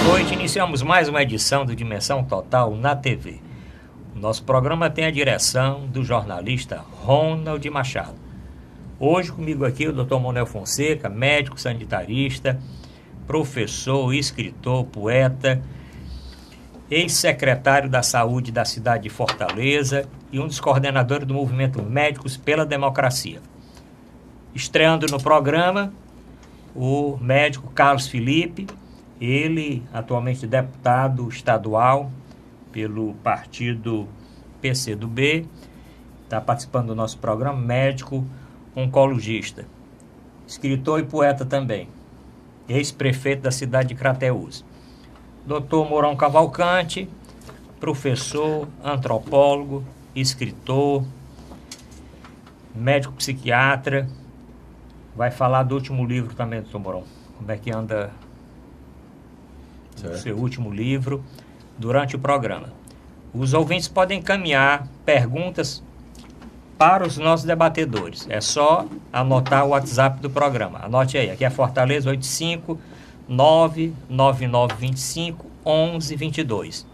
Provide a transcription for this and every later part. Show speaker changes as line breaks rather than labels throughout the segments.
noite, iniciamos mais uma edição do Dimensão Total na TV. O nosso programa tem a direção do jornalista Ronald Machado. Hoje comigo aqui o Dr. Manuel Fonseca, médico sanitarista, professor, escritor, poeta, ex-secretário da Saúde da cidade de Fortaleza e um dos coordenadores do movimento Médicos pela Democracia. Estreando no programa, o médico Carlos Felipe, ele atualmente deputado estadual pelo partido PCdoB, está participando do nosso programa, médico oncologista, escritor e poeta também, ex-prefeito da cidade de Crateús. Dr. Mourão Cavalcante, professor, antropólogo, escritor, médico psiquiatra, vai falar do último livro também, Dr. Mourão. Como é que anda o seu último livro durante o programa. Os ouvintes podem encaminhar perguntas para os nossos debatedores. É só anotar o WhatsApp do programa. Anote aí, aqui é Fortaleza 85 99925 1122.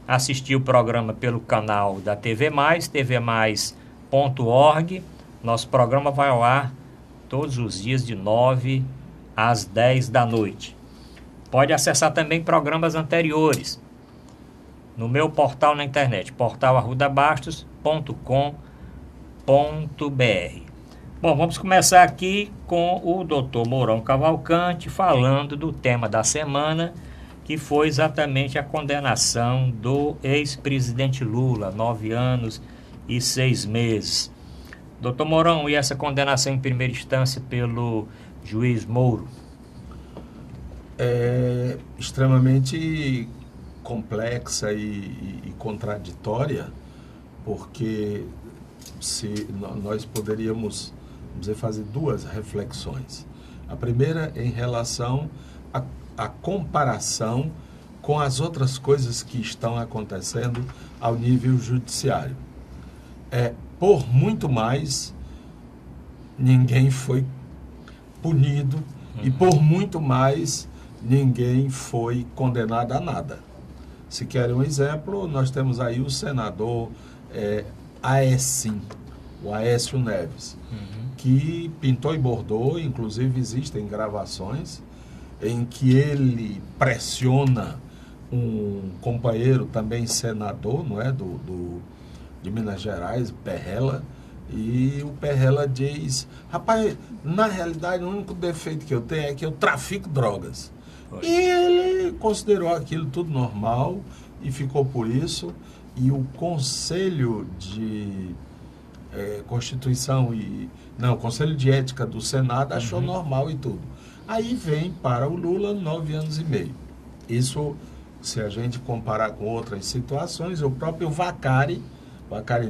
Assistir o programa pelo canal da TV Mais, tvmais.org. Nosso programa vai ao ar todos os dias de 9 às 10 da noite. Pode acessar também programas anteriores no meu portal na internet, portalarrudabastos.com.br. Bom, vamos começar aqui com o Dr. Mourão Cavalcante falando do tema da semana, que foi exatamente a condenação do ex-presidente Lula, 9 anos e 6 meses. Dr. Mourão, e essa condenação em primeira instância pelo juiz Moro?
É extremamente complexa e contraditória, porque nós poderíamos, vamos dizer, fazer duas reflexões. A primeira em relação à comparação com as outras coisas que estão acontecendo ao nível judiciário. Por muito mais, ninguém foi punido e por muito mais, ninguém foi condenado a nada. Se querem um exemplo, nós temos aí o senador Aécio Neves, que pintou e bordou, inclusive existem gravações em que ele pressiona um companheiro também senador, não é, de Minas Gerais, Perrella, e o Perrella diz: rapaz, na realidade o único defeito que eu tenho é que eu trafico drogas. E ele considerou aquilo tudo normal e ficou por isso. E o Conselho de Conselho de Ética do Senado achou normal e tudo. Aí vem para o Lula 9 anos e meio. Isso, se a gente comparar com outras situações, o próprio Vacari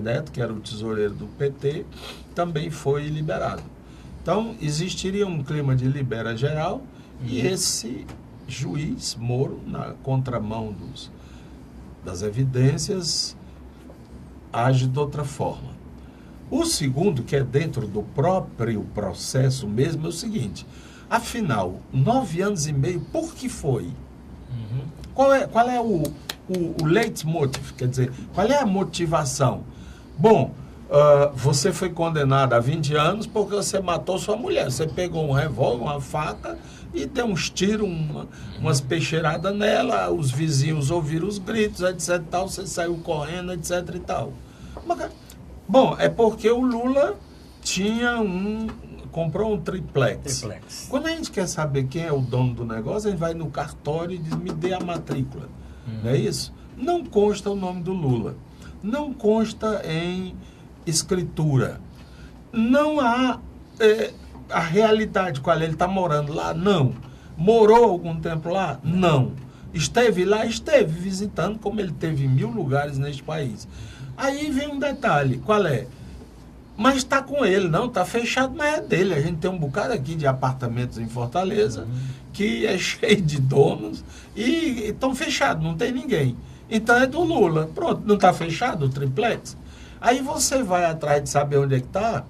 Neto, que era o tesoureiro do PT, também foi liberado. Então, existiria um clima de libera geral e esse juiz Moro, na contramão das evidências, age de outra forma. O segundo, que é dentro do próprio processo mesmo, é o seguinte: afinal, 9 anos e meio, por que foi? Qual é o leitmotiv, quer dizer, qual é a motivação? Bom, você foi condenado a 20 anos porque você matou sua mulher. Você pegou um revólver, uma faca e deu uns tiros, umas peixeiradas nela, os vizinhos ouviram os gritos, etc. e tal, você saiu correndo, etc. e tal. Bom, é porque o Lula comprou um triplex. Quando a gente quer saber quem é o dono do negócio, a gente vai no cartório e diz: me dê a matrícula. Não é isso? Não consta o nome do Lula. Não consta em escritura. Não há a realidade qual ele está morando lá? Não. Morou algum tempo lá? Não. Esteve lá? Esteve visitando, como ele teve em 1000 lugares neste país. Aí vem um detalhe, qual é? Mas está com ele, não, está fechado, mas é dele. A gente tem um bocado aqui de apartamentos em Fortaleza, que é cheio de donos, e estão fechados, não tem ninguém. Então é do Lula. Pronto, não está fechado o triplex? Aí você vai atrás de saber onde é que está.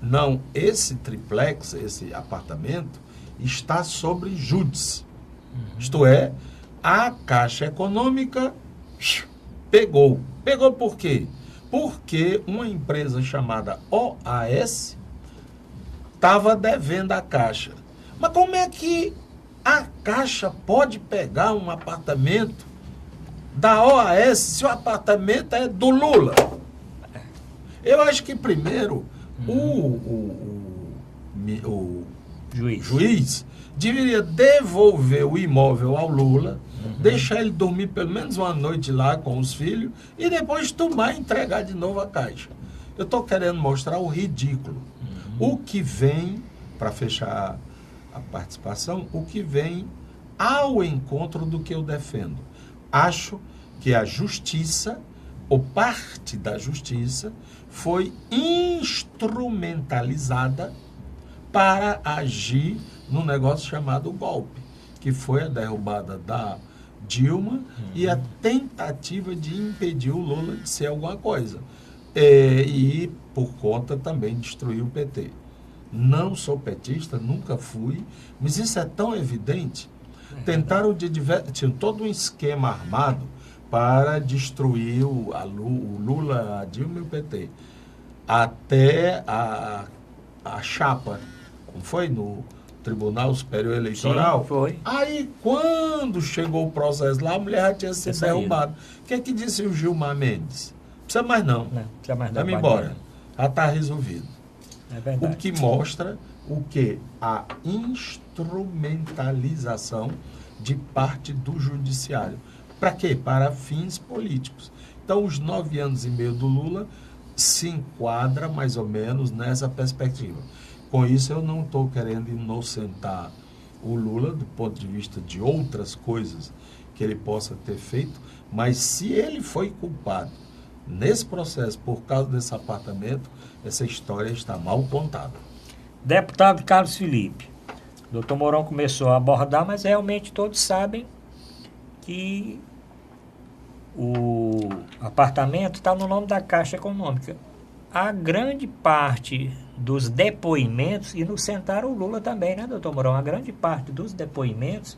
Não, esse triplex, esse apartamento, está sobre júdice. Isto é, a Caixa Econômica pegou. Pegou por quê? Porque uma empresa chamada OAS estava devendo à Caixa. Mas como é que a Caixa pode pegar um apartamento da OAS se o apartamento é do Lula? Eu acho que primeiro o juiz deveria devolver o imóvel ao Lula, deixar ele dormir pelo menos uma noite lá com os filhos e depois tomar e entregar de novo a Caixa. Eu estou querendo mostrar o ridículo. O que vem, para fechar a participação, o que vem ao encontro do que eu defendo. Acho que a justiça, ou parte da justiça, foi instrumentalizada para agir num negócio chamado golpe, que foi a derrubada da Dilma e a tentativa de impedir o Lula de ser alguma coisa. E, por conta, também destruir o PT. Não sou petista, nunca fui, mas isso é tão evidente. Tentaram tinha todo um esquema armado para destruir o Lula, a Dilma e o PT. Até a chapa, como foi no Tribunal Superior Eleitoral.
Sim, foi.
Aí, quando chegou o processo lá, a mulher já tinha sido derrubada. O que é que disse o Gilmar Mendes? Não precisa mais não.
Não precisa mais.
Vamos embora. Já está resolvido.
É verdade.
O que mostra o que? A instrumentalização de parte do judiciário. Para quê? Para fins políticos. Então, os 9 anos e meio do Lula se enquadra mais ou menos nessa perspectiva. Com isso, eu não estou querendo inocentar o Lula do ponto de vista de outras coisas que ele possa ter feito, mas se ele foi culpado nesse processo por causa desse apartamento, essa história está mal contada.
Deputado Carlos Felipe, o doutor Mourão começou a abordar, mas realmente todos sabem que o apartamento está no nome da Caixa Econômica. A grande parte dos depoimentos, e inocentaram o Lula também, né, doutor Mourão? A grande parte dos depoimentos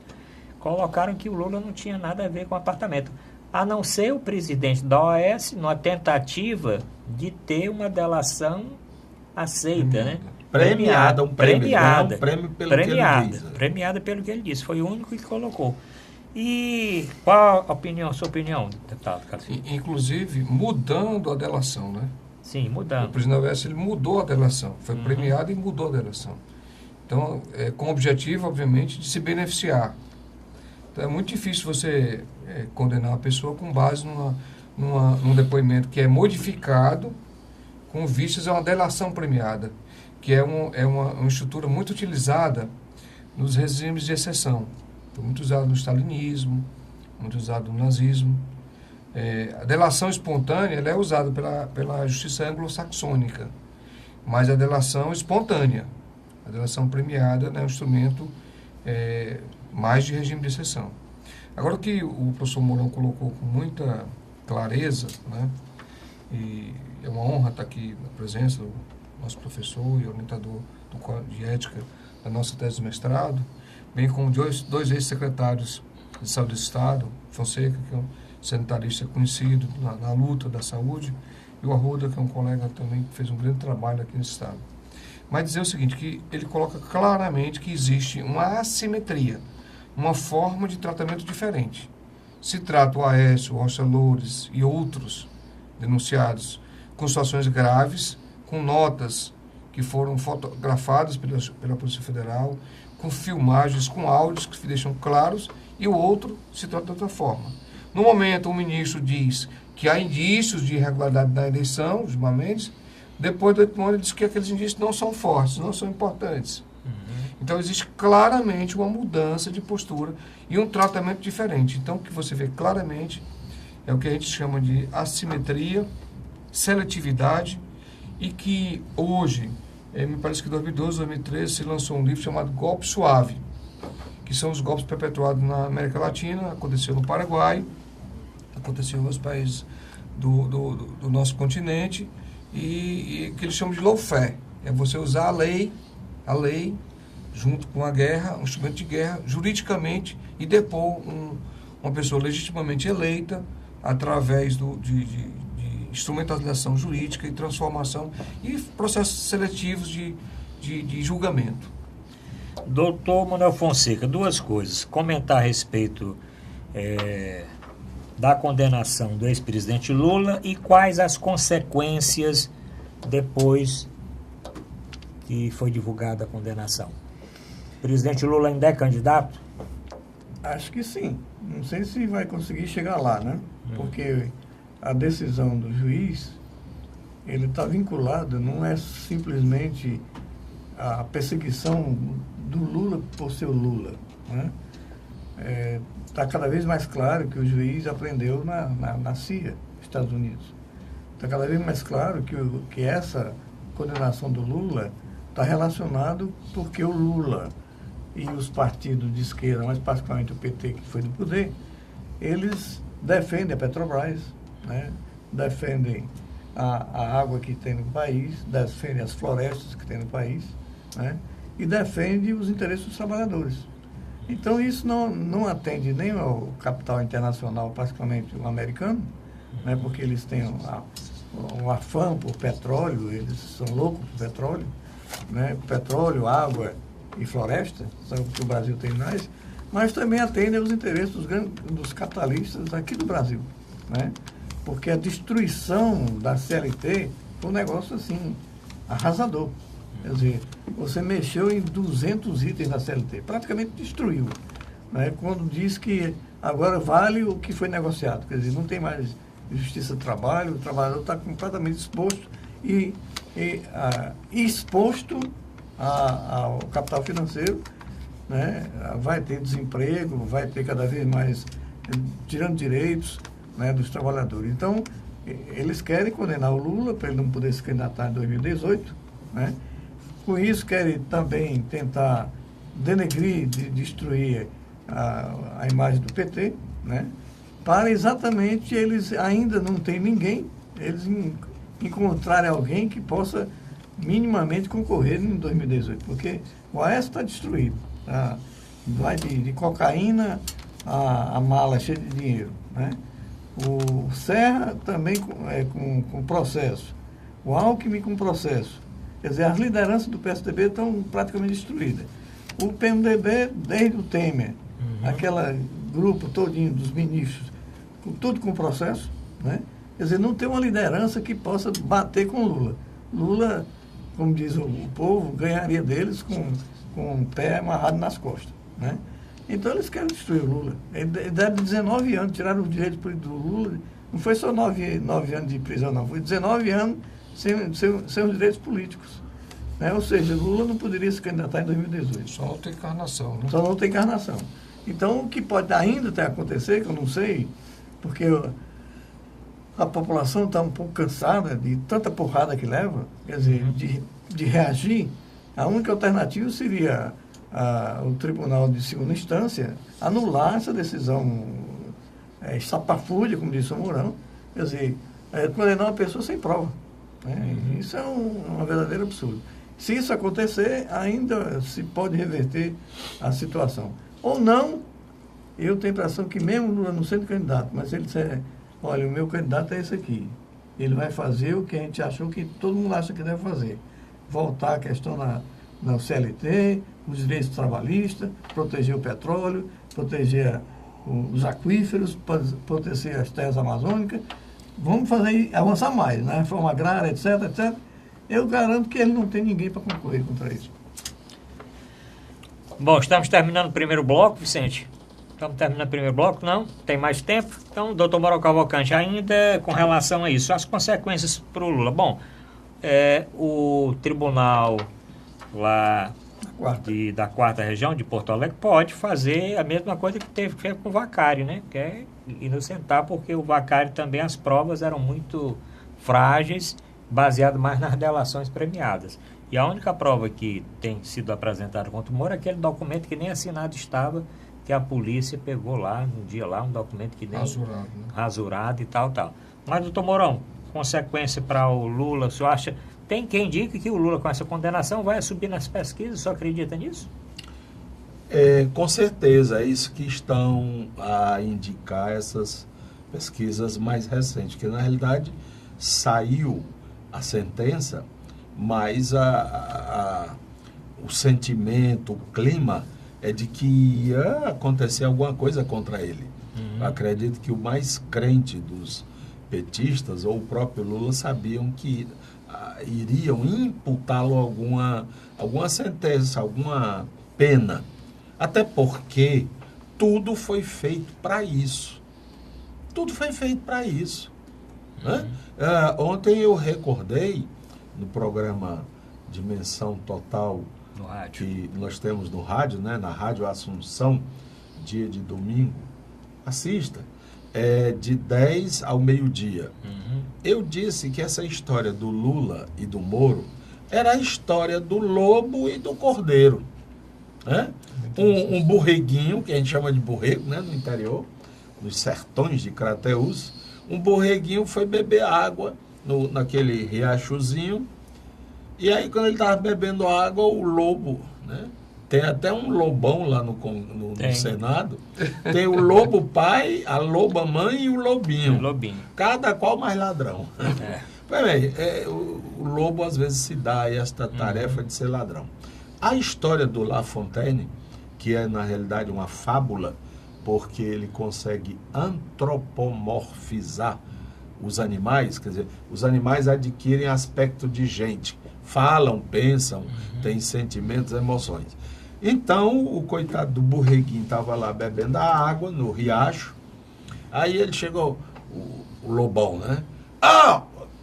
colocaram que o Lula não tinha nada a ver com o apartamento, a não ser o presidente da OAS, numa tentativa de ter uma delação aceita, né?
Premiada, um prêmio.
Premiada,
Um prêmio pelo que ele diz.
Premiada pelo que ele disse. Foi o único que colocou. E qual a sua opinião, deputado Carlos?
Inclusive, mudando a delação, né?
Sim,
O
mudando.
presidente da OAS, ele mudou a delação. Foi premiado e mudou a delação. Então, com o objetivo, obviamente, de se beneficiar. Então, é muito difícil você condenar uma pessoa com base num depoimento que é modificado com vistas a uma delação premiada, que é uma estrutura muito utilizada nos regimes de exceção. Foi muito usado no stalinismo, muito usado no nazismo. A delação espontânea ela é usada pela justiça anglo-saxônica, mas a delação espontânea, a delação premiada, é um instrumento mais de regime de exceção. Agora, o que o professor Mourão colocou com muita clareza, né, e é uma honra estar aqui na presença do nosso professor e orientador do Código de Ética da nossa tese de mestrado, bem como de dois ex-secretários de saúde do Estado, Fonseca, que é um sanitarista conhecido na luta da saúde, e o Arruda, que é um colega também que fez um grande trabalho aqui no Estado. Mas dizer o seguinte, que ele coloca claramente que existe uma assimetria, uma forma de tratamento diferente. Se trata o Aécio, o Rocha Loures e outros denunciados com situações graves, com notas que foram fotografadas pela Polícia Federal, com filmagens, com áudios que deixam claros, e o outro se trata de outra forma. No momento, o ministro diz que há indícios de irregularidade na eleição, Gilmar Mendes, depois do outro ele diz que aqueles indícios não são fortes, não são importantes. Então, existe claramente uma mudança de postura e um tratamento diferente. Então, o que você vê claramente é o que a gente chama de assimetria, seletividade, e que hoje, me parece que em 2012, 2013, se lançou um livro chamado Golpe Suave, que são os golpes perpetuados na América Latina, aconteceu no Paraguai, aconteceu nos países do nosso continente, e que eles chamam de lawfare. É você usar a lei junto com a guerra, um instrumento de guerra, juridicamente, e depor uma pessoa legitimamente eleita através de instrumentalização jurídica e transformação e processos seletivos de julgamento.
Doutor Manuel Fonseca, duas coisas. Comentar a respeito da condenação do ex-presidente Lula e quais as consequências depois que foi divulgada a condenação. O presidente Lula ainda é candidato?
Acho que sim. Não sei se vai conseguir chegar lá, né? Porque a decisão do juiz, ele está vinculado, não é simplesmente a perseguição do Lula por ser o Lula, né? Está cada vez mais claro que o juiz aprendeu na CIA, Estados Unidos. Está cada vez mais claro que essa condenação do Lula está relacionado porque o Lula e os partidos de esquerda, mas particularmente o PT, que foi do poder, eles defendem a Petrobras, né? Defendem a água que tem no país, defendem as florestas que tem no país, né? E defendem os interesses dos trabalhadores. Então, isso não atende nem ao capital internacional, particularmente o americano, né? Porque eles têm um afã por petróleo, eles são loucos por petróleo, né? Petróleo, água e floresta, são o que o Brasil tem mais, mas também atende aos interesses dos capitalistas aqui do Brasil, né? Porque a destruição da CLT foi um negócio assim, arrasador. Quer dizer, você mexeu em 200 itens da CLT, praticamente destruiu, né? Quando diz que agora vale o que foi negociado, quer dizer, não tem mais justiça do trabalho, o trabalhador está completamente exposto e exposto ao capital financeiro, né? Vai ter desemprego, vai ter cada vez mais tirando direitos, né, dos trabalhadores. Então, eles querem condenar o Lula para ele não poder se candidatar em 2018, né? Com isso, querem também tentar denegrir, destruir a imagem do PT, né? Para exatamente eles ainda não tem ninguém, eles encontrarem alguém que possa minimamente concorrer em 2018, porque o Aécio está destruído, tá? Vai de cocaína a mala cheia de dinheiro, né? O Serra também com processo, o Alckmin com processo. Quer dizer, as lideranças do PSDB estão praticamente destruídas. O PMDB, desde o Temer, aquele grupo todinho dos ministros, tudo com processo, né? Quer dizer, não tem uma liderança que possa bater com Lula. Lula, como diz o povo, ganharia deles com o pé amarrado nas costas, né? Então eles querem destruir o Lula. Ele deve 19 anos, tiraram os direitos do Lula. Não foi só 9 anos de prisão, não. Foi 19 anos sem os direitos políticos, né? Ou seja, Lula não poderia se candidatar em 2018.
Só não tem encarnação, né?
Só não tem encarnação. Então, o que pode ainda até acontecer, que eu não sei, porque a população está um pouco cansada de tanta porrada que leva, quer dizer, de reagir, a única alternativa seria o Tribunal de Segunda Instância anular essa decisão estapafúrdia, como disse o Mourão, quer dizer, condenar uma pessoa sem prova, né? Isso é um verdadeiro absurdo. Se isso acontecer, ainda se pode reverter a situação. Ou não, eu tenho a impressão que mesmo Lula não sendo candidato, mas ele disser, olha, o meu candidato é esse aqui, ele vai fazer o que a gente achou que todo mundo acha que deve fazer, voltar a questão na CLT, os direitos trabalhistas, proteger o petróleo, proteger os aquíferos, proteger as terras amazônicas. Vamos fazer avançar mais, né? Reforma agrária, etc, etc. Eu garanto que ele não tem ninguém para concorrer contra isso.
Bom, estamos terminando o primeiro bloco, Vicente. Estamos terminando o primeiro bloco, não? Tem mais tempo? Então, doutor Mauro Cavalcante, ainda com relação a isso, as consequências para o Lula. Bom, o tribunal lá da quarta região de Porto Alegre pode fazer a mesma coisa que teve que fazer com o Vacari, né? Que é inocentar, porque o Vacari também, as provas eram muito frágeis, baseado mais nas delações premiadas. E a única prova que tem sido apresentada contra o Moro é aquele documento que nem assinado estava, que a polícia pegou lá, no dia lá, um documento que nem rasurado e tal. Mas, doutor Mourão, consequência para o Lula, o senhor acha... Tem quem diga que o Lula, com essa condenação, vai subir nas pesquisas, o senhor acredita nisso?
Com certeza, é isso que estão a indicar essas pesquisas mais recentes, que na realidade saiu a sentença, mas o sentimento, o clima é de que ia acontecer alguma coisa contra ele. Eu acredito que o mais crente dos petistas ou o próprio Lula sabiam que iriam imputá-lo alguma sentença, alguma pena. Até porque tudo foi feito para isso. Tudo foi feito para isso. Né? Ontem eu recordei, no programa Dimensão Total,
no rádio,
que nós temos no rádio, né? Na Rádio Assunção, dia de domingo, assista, de 10 ao meio-dia. Eu disse que essa história do Lula e do Moro era a história do lobo e do cordeiro. Né? Um borreguinho, que a gente chama de borrego, né, no interior, nos sertões de Crateús, um borreguinho foi beber água naquele riachozinho, e aí quando ele estava bebendo água, o lobo, né, tem até um lobão lá no Senado, tem o lobo pai, a loba mãe e o lobinho. Cada qual mais ladrão. Pois bem, o lobo às vezes se dá a esta tarefa de ser ladrão. A história do La Fontaine, que é na realidade uma fábula, porque ele consegue antropomorfizar os animais, quer dizer, os animais adquirem aspecto de gente, falam, pensam, têm sentimentos, emoções. Então, o coitado do borreguinho estava lá bebendo a água no riacho, aí ele chegou, o lobão, né?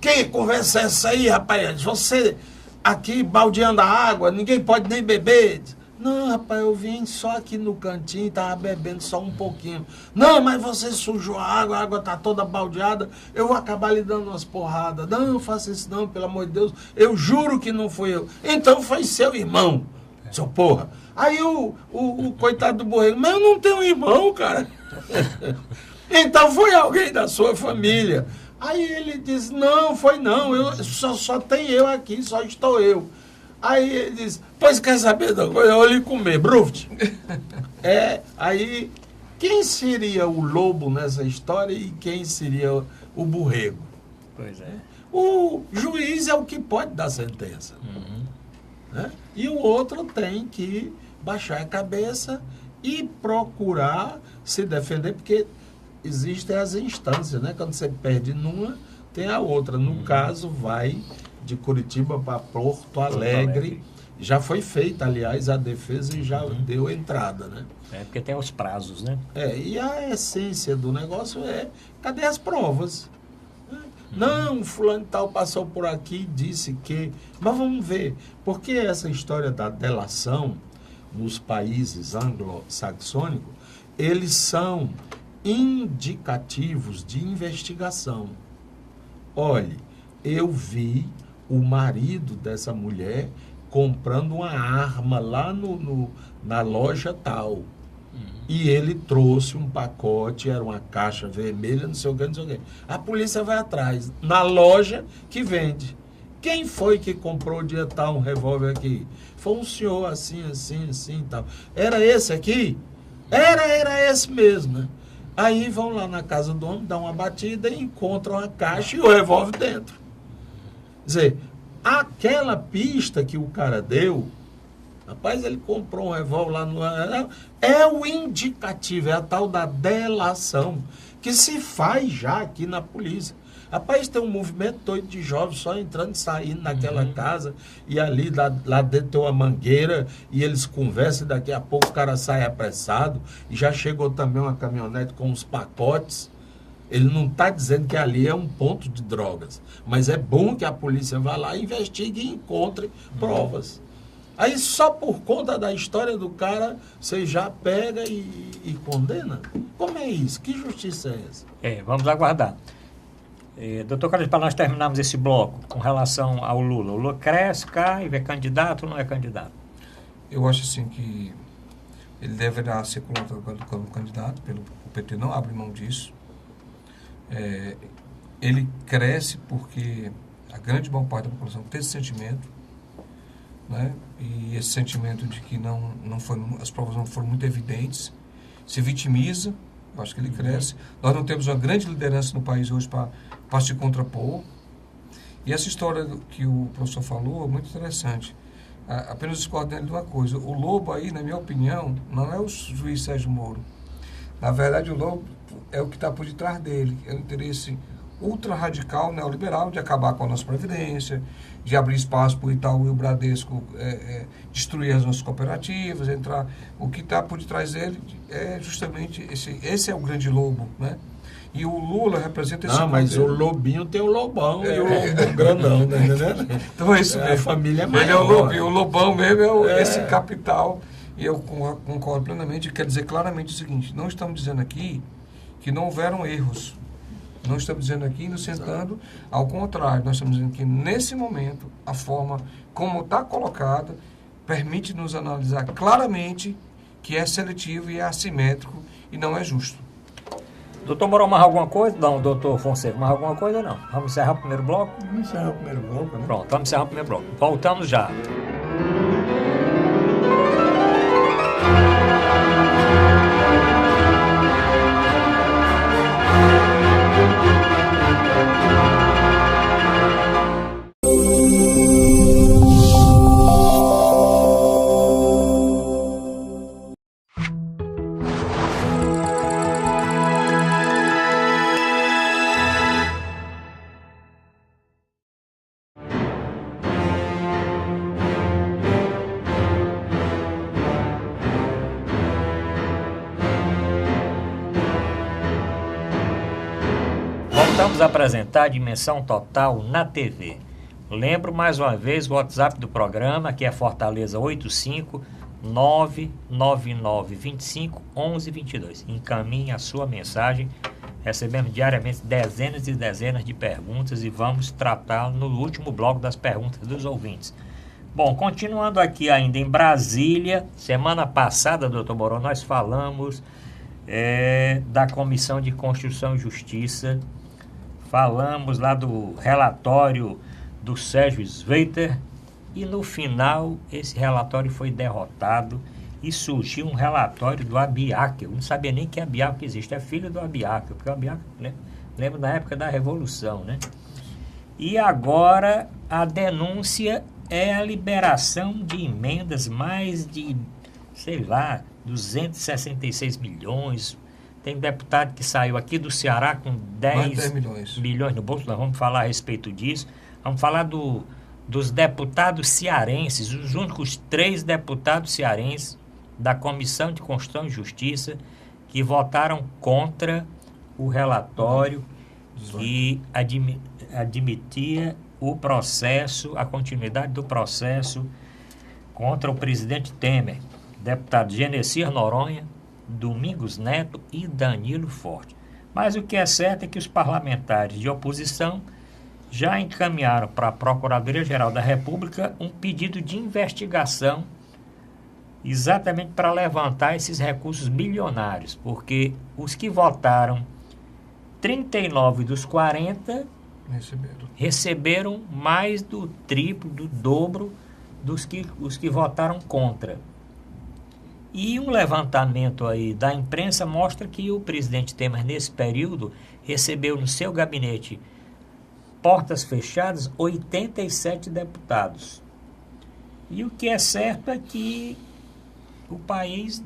Que conversa é essa aí, rapaz? Você aqui baldeando a água, ninguém pode nem beber. Não, rapaz, eu vim só aqui no cantinho e estava bebendo só um pouquinho. Não, mas você sujou a água está toda baldeada, eu vou acabar lhe dando umas porradas. Não, não faça isso não, pelo amor de Deus, eu juro que não fui eu. Então foi seu irmão, seu porra. Aí o coitado do borrego, mas eu não tenho irmão, cara. Então foi alguém da sua família. Aí ele diz, não, foi não, só tem eu aqui, só estou eu. Aí ele diz, pois quer saber da coisa, eu lhe comer, bruft. Aí, quem seria o lobo nessa história e quem seria o borrego?
Pois é.
O juiz é o que pode dar sentença. Né? E o outro tem que baixar a cabeça e procurar se defender, porque existem as instâncias, né? Quando você perde numa, tem a outra. No caso, vai de Curitiba para Porto Alegre. Já foi feita, aliás, a defesa e já deu entrada, né?
Porque tem os prazos, né?
E a essência do negócio cadê as provas? Não, fulano tal passou por aqui e disse que... Mas vamos ver, porque essa história da delação nos países anglo-saxônicos, eles são indicativos de investigação. Olhe, eu vi o marido dessa mulher comprando uma arma lá na loja tal. E ele trouxe um pacote, era uma caixa vermelha, não sei o que, não sei o que. A polícia vai atrás, na loja que vende. Quem foi que comprou dia tal um revólver aqui? Foi um senhor assim, assim, assim e tal. Era esse aqui? Era esse mesmo, né? Aí vão lá na casa do homem, dão uma batida e encontram a caixa e o revólver dentro. Quer dizer, aquela pista que o cara deu, rapaz, ele comprou um revólver lá no... É o indicativo, é a tal da delação, que se faz já aqui na polícia. Rapaz, tem um movimento doido de jovens só entrando e saindo naquela casa, e ali lá dentro tem uma mangueira, e eles conversam, e daqui a pouco o cara sai apressado, e já chegou também uma caminhonete com uns pacotes. Ele não está dizendo que ali é um ponto de drogas, mas é bom que a polícia vá lá, investigue e encontre provas. Aí só por conta da história do cara, você já pega e condena? Como é isso? Que justiça é essa?
Vamos aguardar. Doutor Carlos, para nós terminarmos esse bloco com relação ao Lula. O Lula cresce, cai, é candidato ou não é candidato?
Eu acho assim que ele deverá ser colocado como candidato, o PT não abre mão disso. Ele cresce porque a grande maior parte da população tem esse sentimento, né? e esse sentimento de que as provas não foram muito evidentes, se vitimiza, eu acho que ele cresce. Nós não temos uma grande liderança no país hoje para se contrapor. E essa história que o professor falou é muito interessante. Apenas discordando de uma coisa. O Lobo aí, na minha opinião, não é o juiz Sérgio Moro. Na verdade, o Lobo é o que está por detrás dele. É o interesse ultra-radical neoliberal de acabar com a nossa Previdência, de abrir espaço para o Itaú e o Bradesco destruir as nossas cooperativas, entrar. O que está por detrás dele é justamente esse é o grande lobo, né? E o Lula representa esse...
Não, mas o lobinho tem o lobão e o lobo grandão, tá entendendo?
Então é isso mesmo.
A família é maior.
Ele é o lobinho, o lobão mesmo esse capital. E eu concordo plenamente. Quer dizer claramente o seguinte, não estamos dizendo aqui que não houveram erros. Não estamos dizendo aqui, inocentando, ao contrário, nós estamos dizendo que nesse momento, a forma como está colocada, permite nos analisar claramente que é seletivo e é assimétrico e não é justo.
Doutor Mourão, mais alguma coisa? Não, doutor Fonseca, mais alguma coisa? Não. Vamos encerrar o primeiro bloco?
Vamos encerrar o primeiro bloco, né?
Pronto, vamos encerrar o primeiro bloco. Voltamos já. Vamos apresentar a Dimensão Total na TV. Lembro mais uma vez o WhatsApp do programa, que é Fortaleza 85999251122. Encaminhe a sua mensagem. Recebemos diariamente dezenas e dezenas de perguntas e vamos tratar no último bloco das perguntas dos ouvintes. Bom, continuando aqui ainda em Brasília, semana passada, doutor Mourão, nós falamos da Comissão de Constituição e Justiça. Falamos lá do relatório do Sérgio Sveiter e no final esse relatório foi derrotado e surgiu um relatório do Abiac. Eu não sabia nem que Abiac existe, é filho do Abiac, porque o Abiac, lembra na época da Revolução, né? E agora a denúncia é a liberação de emendas, mais de, 266 milhões. Tem deputado que saiu aqui do Ceará com 10 milhões no bolso. Nós vamos falar a respeito disso. Vamos falar dos deputados cearenses, os únicos 3 deputados cearenses da Comissão de Constituição e Justiça que votaram contra o relatório que admitia o processo, a continuidade do processo contra o presidente Temer. Deputado Genesias Noronha, Domingos Neto e Danilo Forte. Mas o que é certo é que os parlamentares de oposição já encaminharam para a Procuradoria-Geral da República um pedido de investigação exatamente para levantar esses recursos bilionários, porque os que votaram, 39 dos 40 receberam mais do triplo, do dobro dos que votaram contra. E um levantamento aí da imprensa mostra que o presidente Temer, nesse período, recebeu no seu gabinete, portas fechadas, 87 deputados. E o que é certo é que o país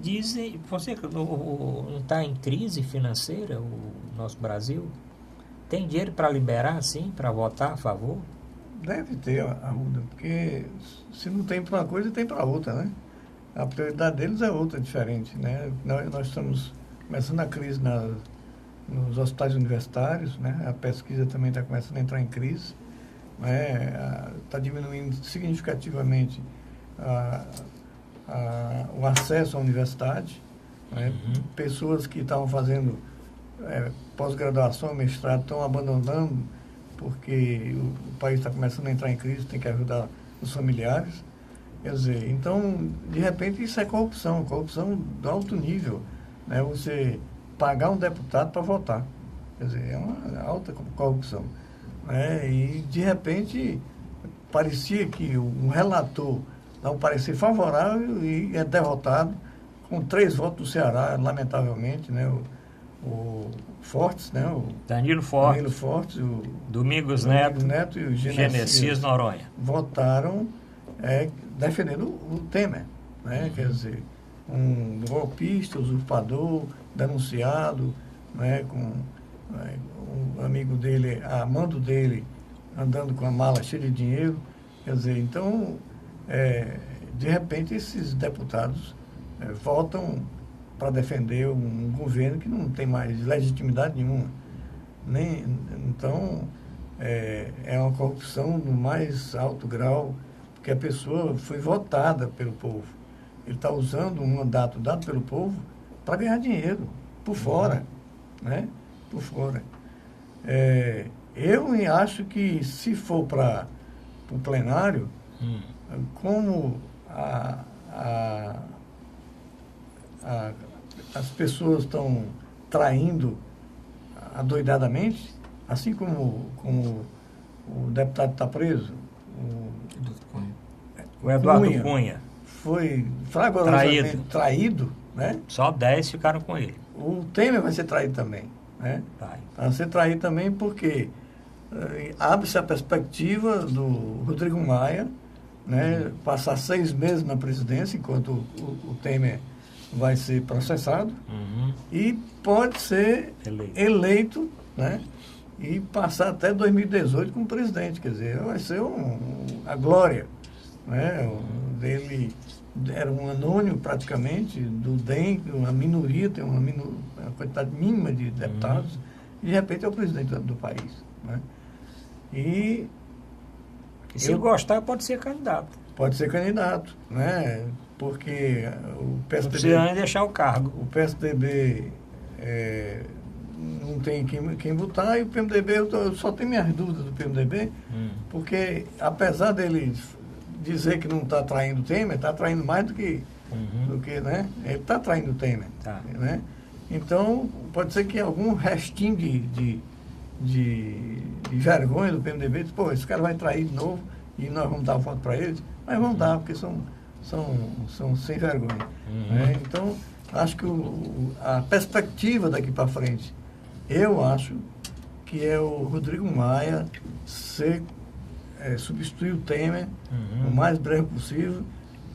você não está em crise financeira, o nosso Brasil? Tem dinheiro para liberar, sim, para votar a favor?
Deve ter, Arruda, porque se não tem para uma coisa, tem para outra, né? A prioridade deles é outra, diferente, né? Nós estamos começando a crise nos hospitais universitários, né? A pesquisa também está começando a entrar em crise, né? Está diminuindo significativamente o acesso à universidade, né? Pessoas que estavam fazendo pós-graduação, mestrado, estão abandonando porque o país está começando a entrar em crise, tem que ajudar os familiares. Quer dizer, então, de repente, isso é corrupção do alto nível, né? Você pagar um deputado para votar. Quer dizer, é uma alta corrupção, né? E, de repente, parecia que um relator dá um parecer favorável e é derrotado com 3 votos do Ceará, lamentavelmente, né? O Fortes, né? O
Danilo
Fortes, o
Domingos
Neto e o
Genesias Noronha
votaram defendendo o Temer, né? Quer dizer, um golpista, usurpador, denunciado, né? Com um amigo dele, amando dele, andando com a mala cheia de dinheiro. Quer dizer, então, de repente, esses deputados votam para defender um governo que não tem mais legitimidade nenhuma. Então, é uma corrupção no mais alto grau, porque a pessoa foi votada pelo povo. Ele está usando um mandato dado pelo povo para ganhar dinheiro, por fora, né? Por fora. Eu acho que, se for para o plenário, como as pessoas estão traindo adoidadamente, assim como o deputado está preso,
o Eduardo Cunha
foi fragorosamente traído, né?
Só 10 ficaram com ele.
O Temer vai ser traído também, né? Vai ser traído também porque abre-se a perspectiva do Rodrigo Maia, né? Passar 6 meses na presidência, enquanto o Temer vai ser processado, e pode ser eleito, né? E passar até 2018 como presidente. Quer dizer, vai ser a glória, né? Ele era um anônimo praticamente do DEM, uma minoria, tem uma quantidade mínima de deputados, e de repente é o presidente do país, né? E
se gostar, pode ser candidato.
Pode ser candidato, né? Porque o PSDB...
Não precisa nem deixar o cargo.
O PSDB não tem quem votar, e o PMDB, eu só tenho minhas dúvidas do PMDB, porque apesar dele dizer que não está traindo o Temer, está traindo mais do que, né? Ele está traindo o Temer. Né? Então, pode ser que algum restinho de vergonha do PMDB, pô, esse cara vai trair de novo e nós vamos dar o voto para eles, mas vamos dar, porque são sem vergonha. Né? Então, acho que a perspectiva daqui para frente, eu acho que é o Rodrigo Maia substituir o Temer o mais breve possível,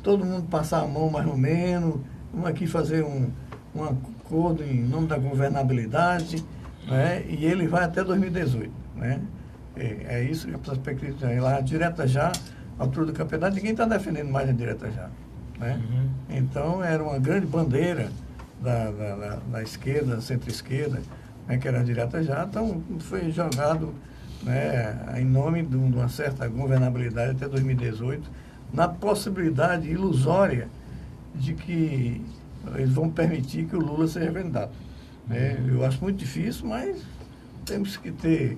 todo mundo passar a mão mais ou menos, vamos aqui fazer um acordo em nome da governabilidade, né? E ele vai até 2018. Né? É isso que a perspectiva é. Lá, direta já, à altura do campeonato, ninguém está defendendo mais a direta já. Né? Então, era uma grande bandeira da esquerda, centro-esquerda, né, que era a direta já, então foi jogado, né, em nome de uma certa governabilidade até 2018, na possibilidade ilusória de que eles vão permitir que o Lula seja candidato. Né? Eu acho muito difícil, mas temos que ter,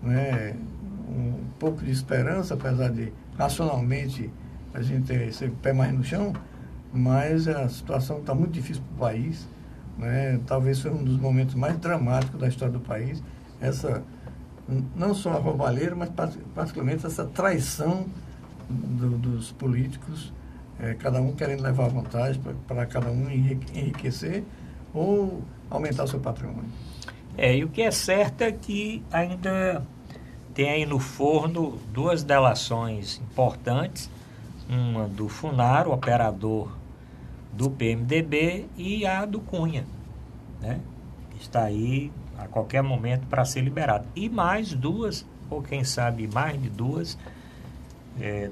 né, um pouco de esperança, apesar de racionalmente a gente ter o pé mais no chão, mas a situação está muito difícil para o país. Né? Talvez seja um dos momentos mais dramáticos da história do país, não só a roubalheira, mas particularmente essa traição dos políticos, cada um querendo levar vantagem para cada um enriquecer ou aumentar o seu patrimônio.
E o que é certo é que ainda tem aí no forno 2 delações importantes, uma do Funaro, operador do PMDB, e a do Cunha, né? Está aí a qualquer momento para ser liberado. E mais 2, ou quem sabe mais de 2,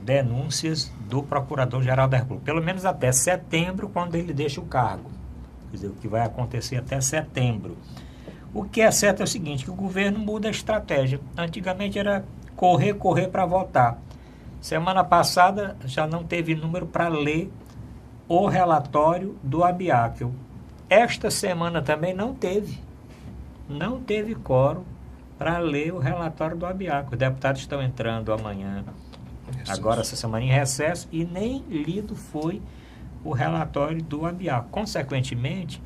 denúncias do Procurador-Geral da República, pelo menos até setembro, quando ele deixa o cargo. Quer dizer, o que vai acontecer até setembro. O que é certo é o seguinte, que o governo muda a estratégia. Antigamente era correr para votar. Semana passada já não teve número para ler o relatório do Abiakel. Esta semana também não teve quórum para ler o relatório do Abiakel. Os deputados estão entrando amanhã, agora essa semana em recesso, e nem lido foi o relatório do Abiakel. Consequentemente,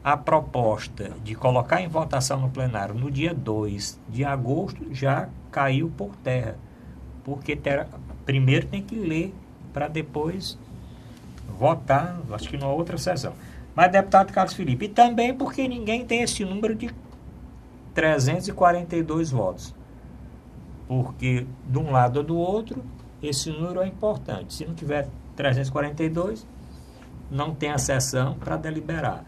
a proposta de colocar em votação no plenário no dia 2 de agosto já caiu por terra, porque primeiro tem que ler para depois votar, acho que numa outra sessão. Mas deputado Carlos Felipe, e também porque ninguém tem esse número de 342 votos. Porque de um lado ou do outro, esse número é importante. Se não tiver 342, não tem a sessão para deliberar.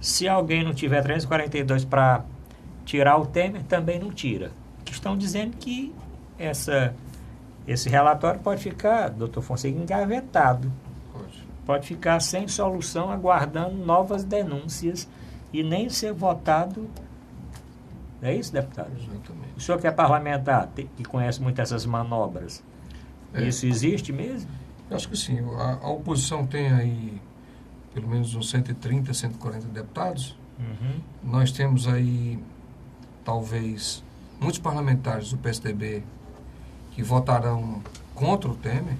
Se alguém não tiver 342 para tirar o Temer, também não tira. Estão dizendo que esse relatório pode ficar, doutor Fonseca, engavetado. Pode ficar sem solução, aguardando novas denúncias e nem ser votado. É isso, deputado?
Exatamente.
O senhor que é parlamentar, que conhece muito essas manobras, isso existe mesmo?
Eu acho que sim. A oposição tem aí pelo menos uns 130, 140 deputados.
Uhum.
Nós temos aí, talvez, muitos parlamentares do PSDB que votarão contra o Temer,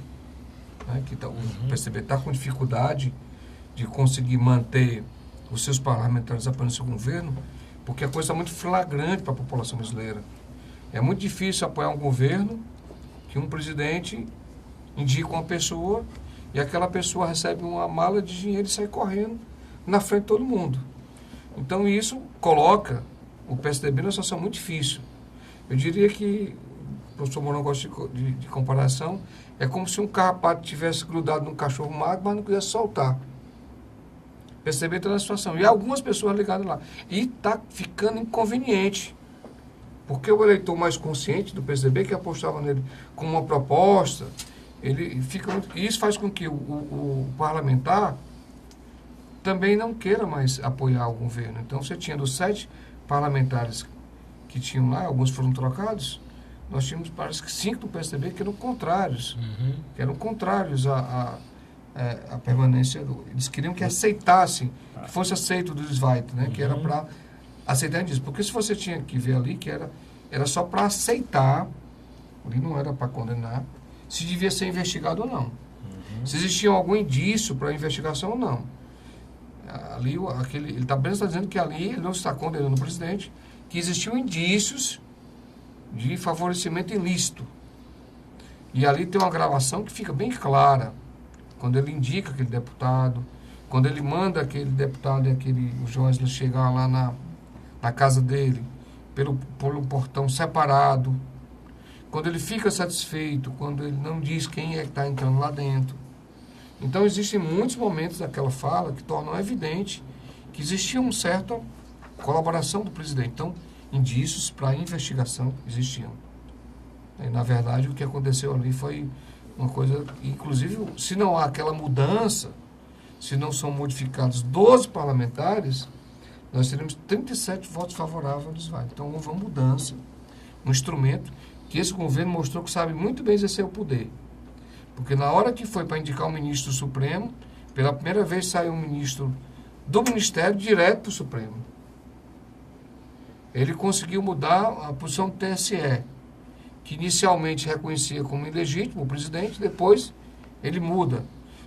né, o PSDB está com dificuldade de conseguir manter os seus parlamentares apoiando o seu governo, porque a coisa está muito flagrante para a população brasileira. É muito difícil apoiar um governo que um presidente indica uma pessoa e aquela pessoa recebe uma mala de dinheiro e sai correndo na frente de todo mundo. Então isso coloca o PSDB numa situação muito difícil. Eu diria que, o professor Mourão gosta de comparação, é como se um carrapato tivesse grudado num cachorro magro, mas não quisesse soltar. O PSDB está na situação. E algumas pessoas ligadas lá. E está ficando inconveniente. Porque o eleitor mais consciente do PSDB, que apostava nele como uma proposta, ele fica muito... E isso faz com que o parlamentar também não queira mais apoiar o governo. Então, você tinha dos 7 parlamentares que tinham lá, alguns foram trocados, nós tínhamos, parece que 5 do PSDB que eram contrários. Que eram contrários à permanência do... Eles queriam que aceitassem, que fosse aceito do Desvait, né? Que era para aceitar disso. Porque se você tinha que ver ali que era só para aceitar, ali não era para condenar, se devia ser investigado ou não. Se existia algum indício para investigação ou não. Ali, ele está dizendo que ali ele não está condenando o presidente, que existiam indícios de favorecimento ilícito. E ali tem uma gravação que fica bem clara, quando ele indica aquele deputado, quando ele manda aquele deputado e o Joesley chegar lá na casa dele, por um portão separado, quando ele fica satisfeito, quando ele não diz quem é que está entrando lá dentro. Então, existem muitos momentos daquela fala que tornam evidente que existia uma certa colaboração do presidente. Então, indícios para a investigação existiam. E, na verdade, o que aconteceu ali foi uma coisa... Inclusive, se não há aquela mudança, se não são modificados 12 parlamentares, nós teremos 37 votos favoráveis ao Desvait. Então, houve uma mudança, um instrumento que esse governo mostrou que sabe muito bem exercer o poder. Porque na hora que foi para indicar um ministro do Supremo, pela primeira vez saiu um ministro do Ministério direto para o Supremo. Ele conseguiu mudar a posição do TSE, que inicialmente reconhecia como ilegítimo o presidente, depois ele muda.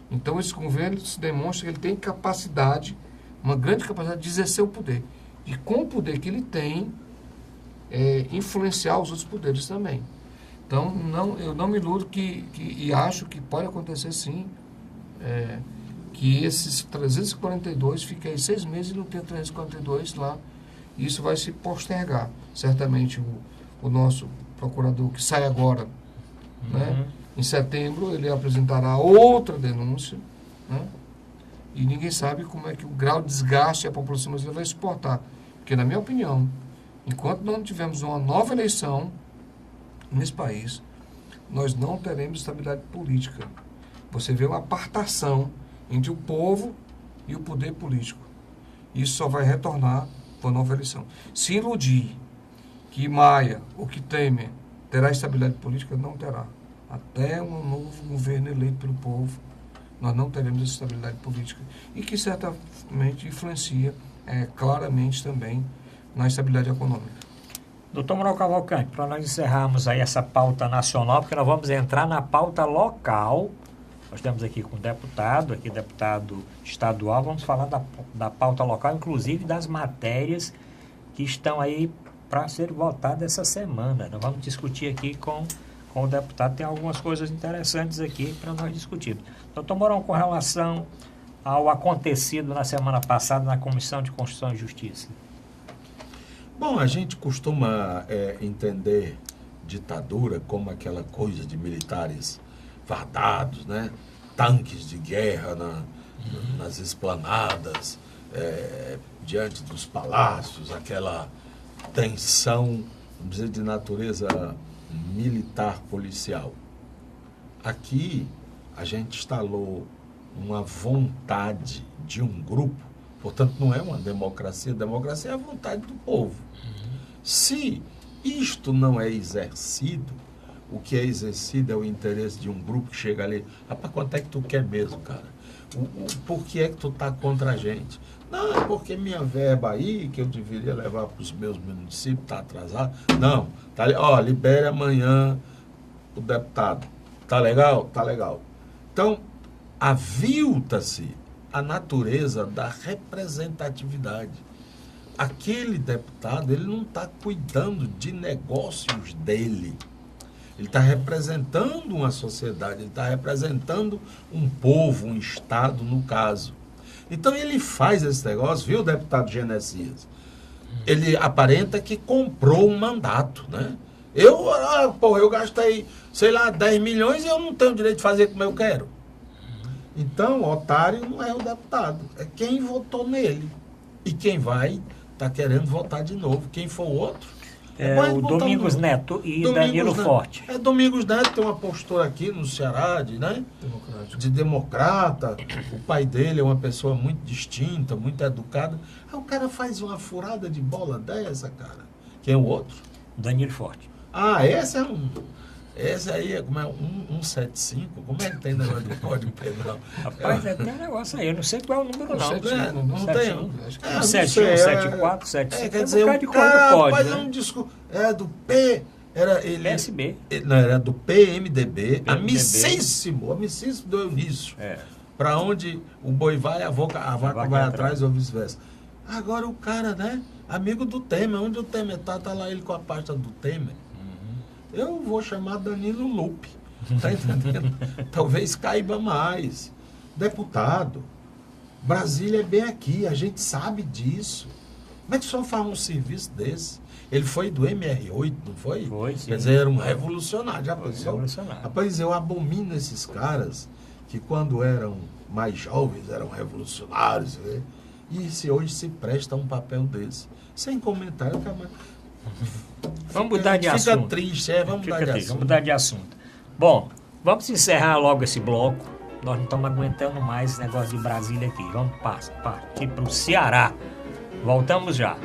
Então esse governo se demonstra que ele tem capacidade, uma grande capacidade de exercer o poder. E com o poder que ele tem, influenciar os outros poderes também. Então, eu não me iludo e acho que pode acontecer sim, que esses 342 fiquem aí 6 meses e não tenha 342 lá. E isso vai se postergar. Certamente o nosso procurador que sai agora, né, em setembro, ele apresentará outra denúncia, né, e ninguém sabe como é que o grau de desgaste a população brasileira vai suportar. Porque, na minha opinião, enquanto não tivermos uma nova eleição nesse país, nós não teremos estabilidade política. Você vê uma apartação entre o povo e o poder político. Isso só vai retornar para a nova eleição. Se iludir que Maia ou que Temer terá estabilidade política, não terá. Até um novo governo eleito pelo povo, nós não teremos essa estabilidade política. E que certamente influencia claramente também na estabilidade econômica.
Doutor Mourão Cavalcante, para nós encerrarmos aí essa pauta nacional, porque nós vamos entrar na pauta local. Nós estamos aqui com deputado estadual, vamos falar da pauta local, inclusive das matérias que estão aí para ser votadas essa semana. Nós vamos discutir aqui com com o deputado, tem algumas coisas interessantes aqui para nós discutirmos. Doutor Mourão, com relação ao acontecido na semana passada na Comissão de Constituição e Justiça.
Bom, a gente costuma entender ditadura como aquela coisa de militares fardados, né? Tanques de guerra nas esplanadas, diante dos palácios, aquela tensão, vamos dizer, de natureza militar policial. Aqui a gente instalou uma vontade de um grupo, portanto não é uma democracia, democracia é a vontade do povo. Se isto não é exercido, o que é exercido é o interesse de um grupo que chega ali, rapaz, quanto é que tu quer mesmo, cara? Por que é que tu tá contra a gente? Não, é porque minha verba aí, que eu deveria levar para os meus municípios, está atrasada. Não, tá, ó, libere amanhã o deputado. Tá legal? Tá legal. Então, avilta-se a natureza da representatividade. Aquele deputado, ele não está cuidando de negócios dele. Ele está representando uma sociedade, ele está representando um povo, um Estado, no caso. Então, ele faz esse negócio, viu, deputado Genesias? Ele aparenta que comprou um mandato, né? Eu gastei, sei lá, 10 milhões e eu não tenho direito de fazer como eu quero. Então, o otário não é o deputado, é quem votou nele. E quem vai está querendo votar de novo. Quem for o outro...
o Domingos Neto e Danilo Forte.
Domingos Neto tem uma postura aqui no Ceará de democrata. O pai dele é uma pessoa muito distinta, muito educada. Aí o cara faz uma furada de bola dessa, cara. Quem é o outro?
Danilo Forte.
Esse é um... Esse aí é como é 175? Como é que tem negócio do Código Penal?
Rapaz, tem um negócio aí, eu não sei qual é o número não.
Não tem.
71, 74, 75.
Quer dizer,
o cara
faz um discurso. Era do P.
PSB.
Não, era do PMDB. Amicíssimo do Eunício. Para onde o boi vai, a vaca vai atrás ou vice-versa. Agora o cara, né? Amigo do Temer. Onde o Temer tá lá ele com a pasta do Temer. Eu vou chamar Danilo Lupe, tá entendendo? Talvez caiba mais. Deputado, Brasília é bem aqui, a gente sabe disso. Como é que só faz um serviço desse? Ele foi do MR8, não foi?
Foi, sim.
Quer dizer, era um revolucionário. Já pensou?
Revolucionário.
Rapaz, eu abomino esses caras que quando eram mais jovens eram revolucionários, né? E se hoje se presta um papel desse. Sem comentário,
vamos mudar de assunto.
Fica triste, vamos mudar de assunto.
Bom, vamos encerrar logo esse bloco. Nós não estamos aguentando mais esse negócio de Brasília aqui. Vamos partir para o Ceará. Voltamos já.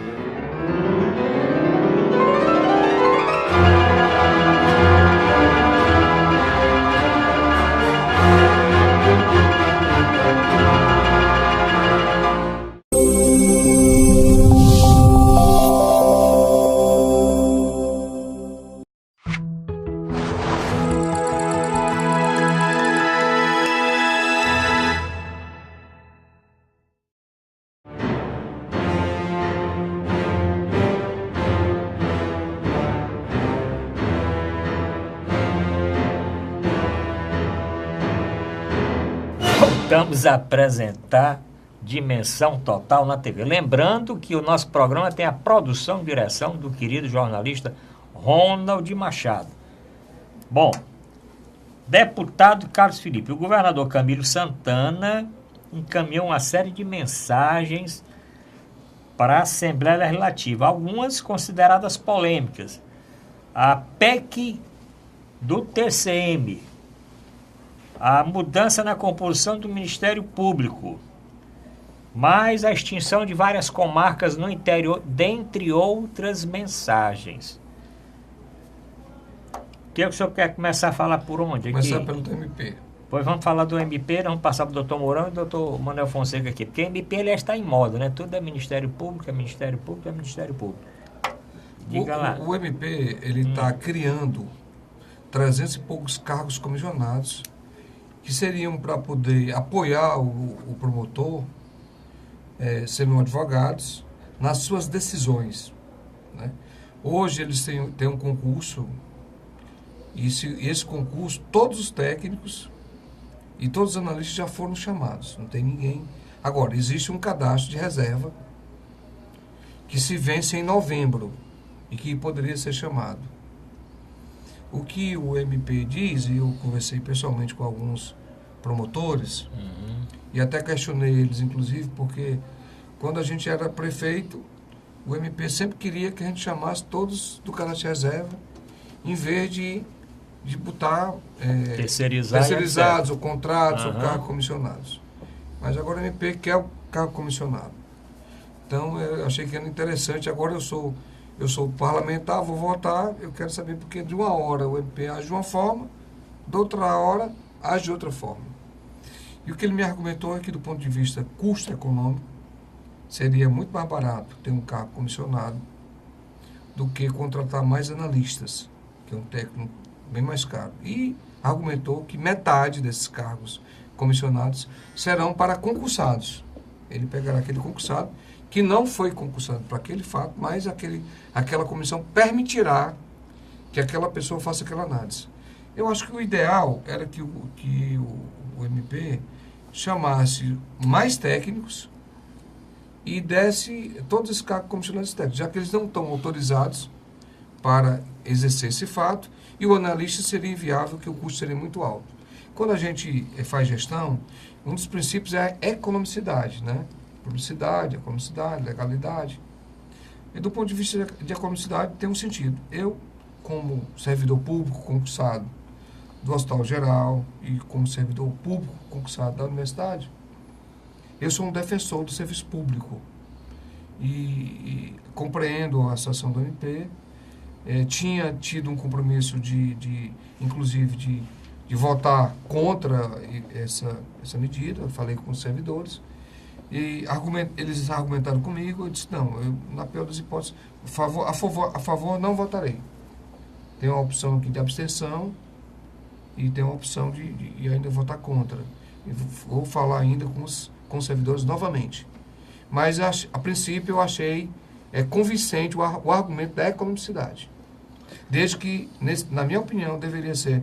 Vamos apresentar Dimensão Total na TV. Lembrando que o nosso programa tem a produção e direção do querido jornalista Ronald Machado. Bom, deputado Carlos Felipe, o governador Camilo Santana encaminhou uma série de mensagens para a Assembleia Legislativa, algumas consideradas polêmicas. A PEC do TCM, a mudança na composição do Ministério Público, mais a extinção de várias comarcas no interior, dentre outras mensagens. O que o senhor quer começar a falar por onde?
Começar pelo MP.
Pois vamos falar do MP, vamos passar para o doutor Mourão e o doutor Manuel Fonseca aqui, porque o MP ele está em moda, né? Tudo é Ministério Público, é Ministério Público, é Ministério Público. Diga lá.
O MP, ele está criando 300 e poucos cargos comissionados, que seriam para poder apoiar o promotor, seriam advogados, nas suas decisões, né? Hoje eles têm um concurso E esse concurso, todos os técnicos e todos os analistas já foram chamados. Não tem ninguém. Agora, existe um cadastro de reserva que se vence em novembro e que poderia ser chamado. O que o MP diz, e eu conversei pessoalmente com alguns promotores, e até questionei eles, inclusive, porque quando a gente era prefeito, o MP sempre queria que a gente chamasse todos do cadastro de reserva, em vez de botar terceirizados, ou contratos, ou cargos comissionados. Mas agora o MP quer o cargo comissionado. Então, eu achei que era interessante. Agora eu sou parlamentar, vou votar, eu quero saber porque de uma hora o MP age de uma forma, de outra hora age de outra forma. E o que ele me argumentou é que, do ponto de vista custo econômico, seria muito mais barato ter um cargo comissionado do que contratar mais analistas, que é um técnico bem mais caro. E argumentou que metade desses cargos comissionados serão para concursados. Ele pegará aquele concursado que não foi concursado para aquele fato, mas aquela comissão permitirá que aquela pessoa faça aquela análise. Eu acho que o ideal era que o MP chamasse mais técnicos e desse todos esses cargos comissionados técnicos, já que eles não estão autorizados para exercer esse fato, e o analista seria inviável, que o custo seria muito alto. Quando a gente faz gestão, um dos princípios é a economicidade, né? Publicidade, economicidade, legalidade. E do ponto de vista de economicidade, tem um sentido. Eu, como servidor público concursado do Hospital Geral e como servidor público concursado da universidade, eu sou um defensor do serviço público e compreendo a situação do MP. Tinha tido um compromisso inclusive de votar contra essa medida. Eu falei com os servidores e eles argumentaram comigo. Eu disse, não, na pior das hipóteses, a favor não votarei. Tem uma opção aqui de abstenção e tem uma opção de ainda votar contra. E vou falar ainda com os servidores novamente. Mas, a princípio, eu achei convincente o argumento da economicidade. Desde que, na minha opinião, deveria ser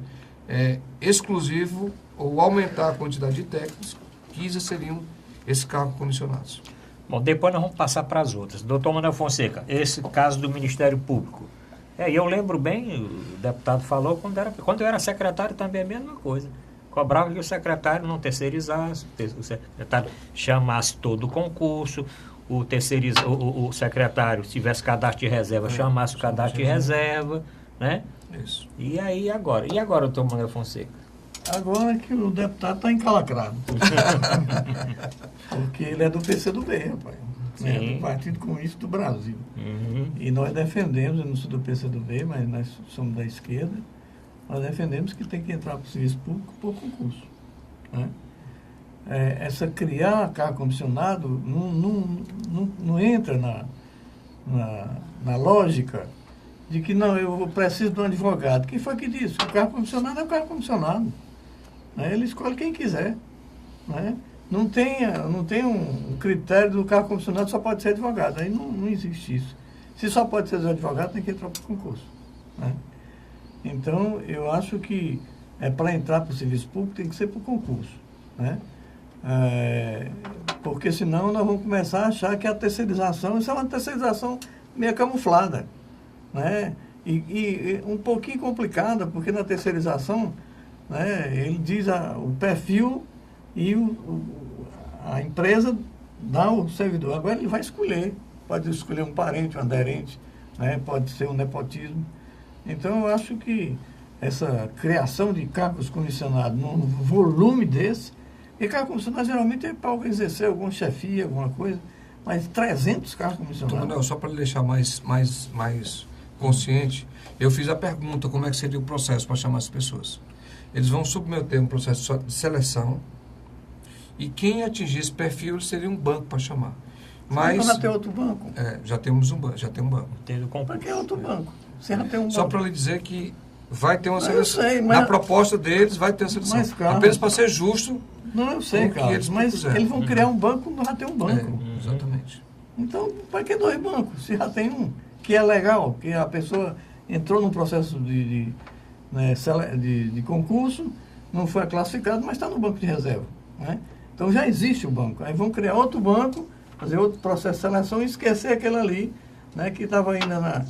exclusivo ou aumentar a quantidade de técnicos que exerceriam esses cargos comissionados.
Bom, depois nós vamos passar para as outras. Doutor Manuel Fonseca, esse caso do Ministério Público. Eu lembro bem, o deputado falou, quando eu era secretário também a mesma coisa. Cobrava que o secretário não terceirizasse, o secretário chamasse todo o concurso, o secretário, se tivesse cadastro de reserva, chamasse o cadastro de reserva, né?
Isso.
E aí agora? E agora, doutor Manuel Fonseca?
Agora que o deputado está encalacrado. Porque ele é do PCdoB, rapaz. É do Partido Comunista do Brasil. E nós defendemos, eu não sou do PCdoB, mas nós somos da esquerda, nós defendemos que tem que entrar para o serviço público por concurso. Né? Criar cargo comissionado não entra na lógica de que não, eu preciso de um advogado. Quem foi que disse? O cargo comissionado é o cargo comissionado. Né? Ele escolhe quem quiser. Né? Não tem um critério do cargo comissionado, só pode ser advogado. Aí não existe isso. Se só pode ser advogado, tem que entrar para o concurso. Né? Então, eu acho que para entrar para o serviço público tem que ser por concurso. Né? Porque senão nós vamos começar a achar que a terceirização, isso é uma terceirização meio camuflada. Né? E um pouquinho complicada, porque na terceirização, né, ele diz o perfil e a empresa dá o servidor. Agora ele vai escolher. Pode escolher um parente, um aderente, né? Pode ser um nepotismo. Então, eu acho que essa criação de cargos comissionados num volume desse, e cargo comissionado geralmente é para alguém exercer alguma chefia, alguma coisa, mas 300 cargos comissionados.
Então, só para deixar mais consciente, eu fiz a pergunta como é que seria o processo para chamar as pessoas. Eles vão submeter um processo de seleção e quem atingir esse perfil seria um banco para chamar.
Mas já tem outro banco?
Já temos um banco.
Para que outro banco? Você já tem um banco.
Só para lhe dizer que vai ter uma seleção.
Eu sei, mas...
Na proposta deles vai ter a seleção.
Mas, Carlos,
apenas para ser justo.
Não, eu sei, Carlos, mas eles vão criar um banco, já tem um banco.
Exatamente.
Então, para que 2 bancos? Se já tem um, que é legal, que a pessoa entrou num processo de né, de concurso, não foi classificado, mas está no banco de reserva. Né? Então já existe o banco. Aí vão criar outro banco, fazer outro processo de seleção e esquecer aquele ali, né, que estava ainda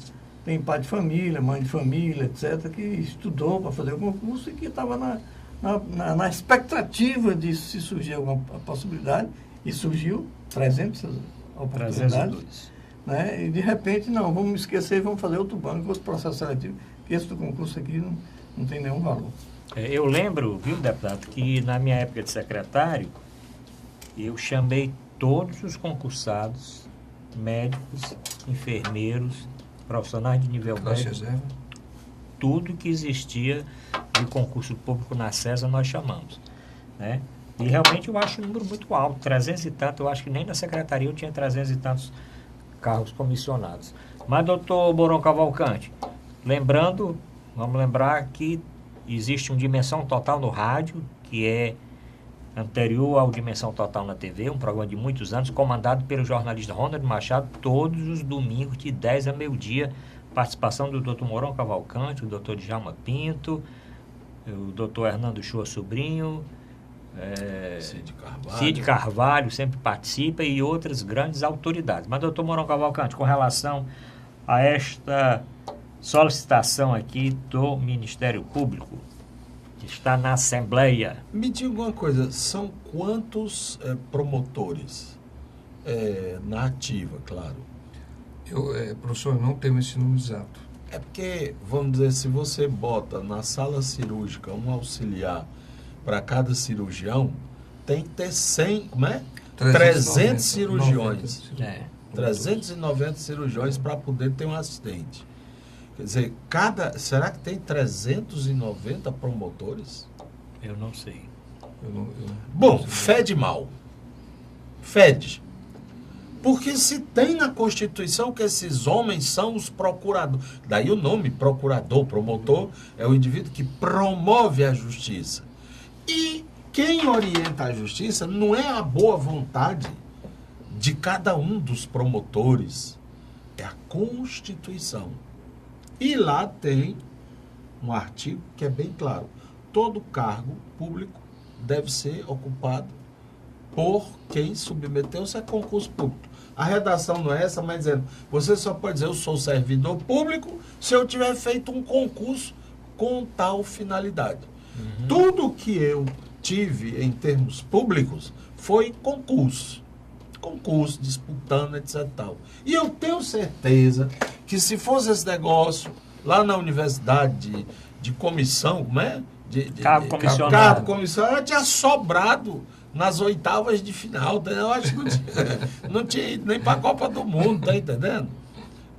tem pai de família, mãe de família, etc., que estudou para fazer o concurso e que estava na expectativa de se surgir alguma possibilidade, e surgiu 300 oportunidades.
302.
Né? E de repente, não, vamos esquecer e vamos fazer outro banco, outro processo seletivo, que esse do concurso aqui não tem nenhum valor.
Eu lembro, viu, deputado, que na minha época de secretário, eu chamei todos os concursados, médicos, enfermeiros, profissionais de nível médio, tudo que existia de concurso público na CESA nós chamamos, né? E realmente eu acho um número muito alto, 300 e tanto, eu acho que nem na secretaria eu tinha 300 e tantos cargos comissionados. Mas, doutor Mourão Cavalcante, vamos lembrar que existe uma Dimensão Total no rádio, que é anterior ao Dimensão Total na TV, um programa de muitos anos, comandado pelo jornalista Ronald Machado, todos os domingos, de 10 a meio-dia, participação do doutor Mourão Cavalcante, o doutor Djalma Pinto, o doutor Hernando Shoa Sobrinho, Cid Carvalho sempre participa, e outras grandes autoridades. Mas, doutor Mourão Cavalcante, com relação a esta solicitação aqui do Ministério Público, que está na Assembleia.
Me diga uma coisa, são quantos promotores na ativa, claro?
Professor, eu não tenho esse número exato.
É porque, vamos dizer, se você bota na sala cirúrgica um auxiliar para cada cirurgião, tem que ter 100, como é? 300 cirurgiões. 390 cirurgiões para poder ter um assistente. Quer dizer, será que tem 390 promotores?
Eu não sei.
Bom, fede mal. Fede. Porque se tem na Constituição que esses homens são os procuradores, daí o nome procurador, promotor, é o indivíduo que promove a justiça. E quem orienta a justiça não é a boa vontade de cada um dos promotores, é a Constituição. E lá tem um artigo que é bem claro: todo cargo público deve ser ocupado por quem submeteu-se a concurso público. A redação não é essa, mas dizendo, você só pode dizer eu sou servidor público se eu tiver feito um concurso com tal finalidade. Tudo que eu tive em termos públicos foi concurso, disputando, etc. Tal. E eu tenho certeza que se fosse esse negócio lá na universidade de comissão, como é?
Cabo comissionado.
Comissionado, tinha sobrado nas oitavas de final. Eu acho que não tinha ido nem para a Copa do Mundo, tá entendendo?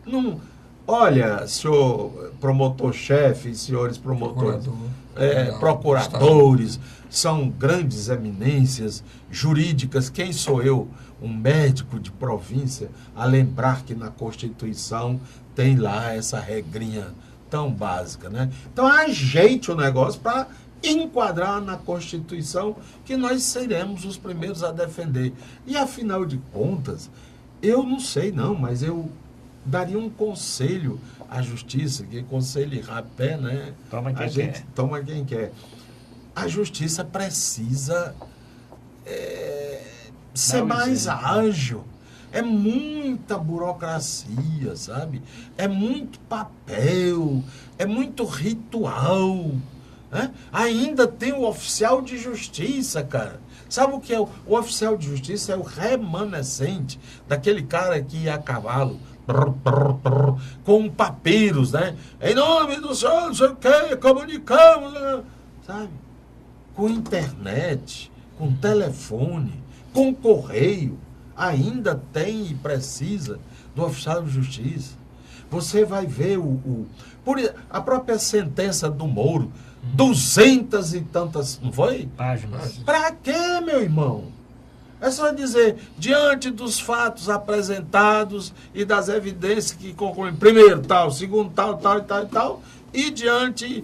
Não, olha, senhor promotor-chefe, senhores promotores, procuradores, são grandes eminências jurídicas. Quem sou eu, um médico de província, a lembrar que na Constituição tem lá essa regrinha tão básica, né? Então ajeite o negócio para enquadrar na Constituição, que nós seremos os primeiros a defender. E afinal de contas, eu não sei não, mas eu daria um conselho à justiça, que conselho rapé, né?
Toma quem quer.
Toma quem quer. A justiça precisa ser mais ágil. É muita burocracia, sabe? É muito papel, é muito ritual. Né? Ainda tem o oficial de justiça, cara. Sabe o que é? O oficial de justiça é o remanescente daquele cara que ia a cavalo, com papiros, né? Em nome do senhor, não sei o quê, comunicamos, sabe? Com internet, com telefone, com correio. Ainda tem e precisa do oficial de justiça. Você vai ver a própria sentença do Moro, 200 e tantas, não foi?
Páginas.
Para quê, meu irmão? É só dizer, diante dos fatos apresentados e das evidências que concluem, primeiro tal, segundo tal, tal e tal e tal, e diante,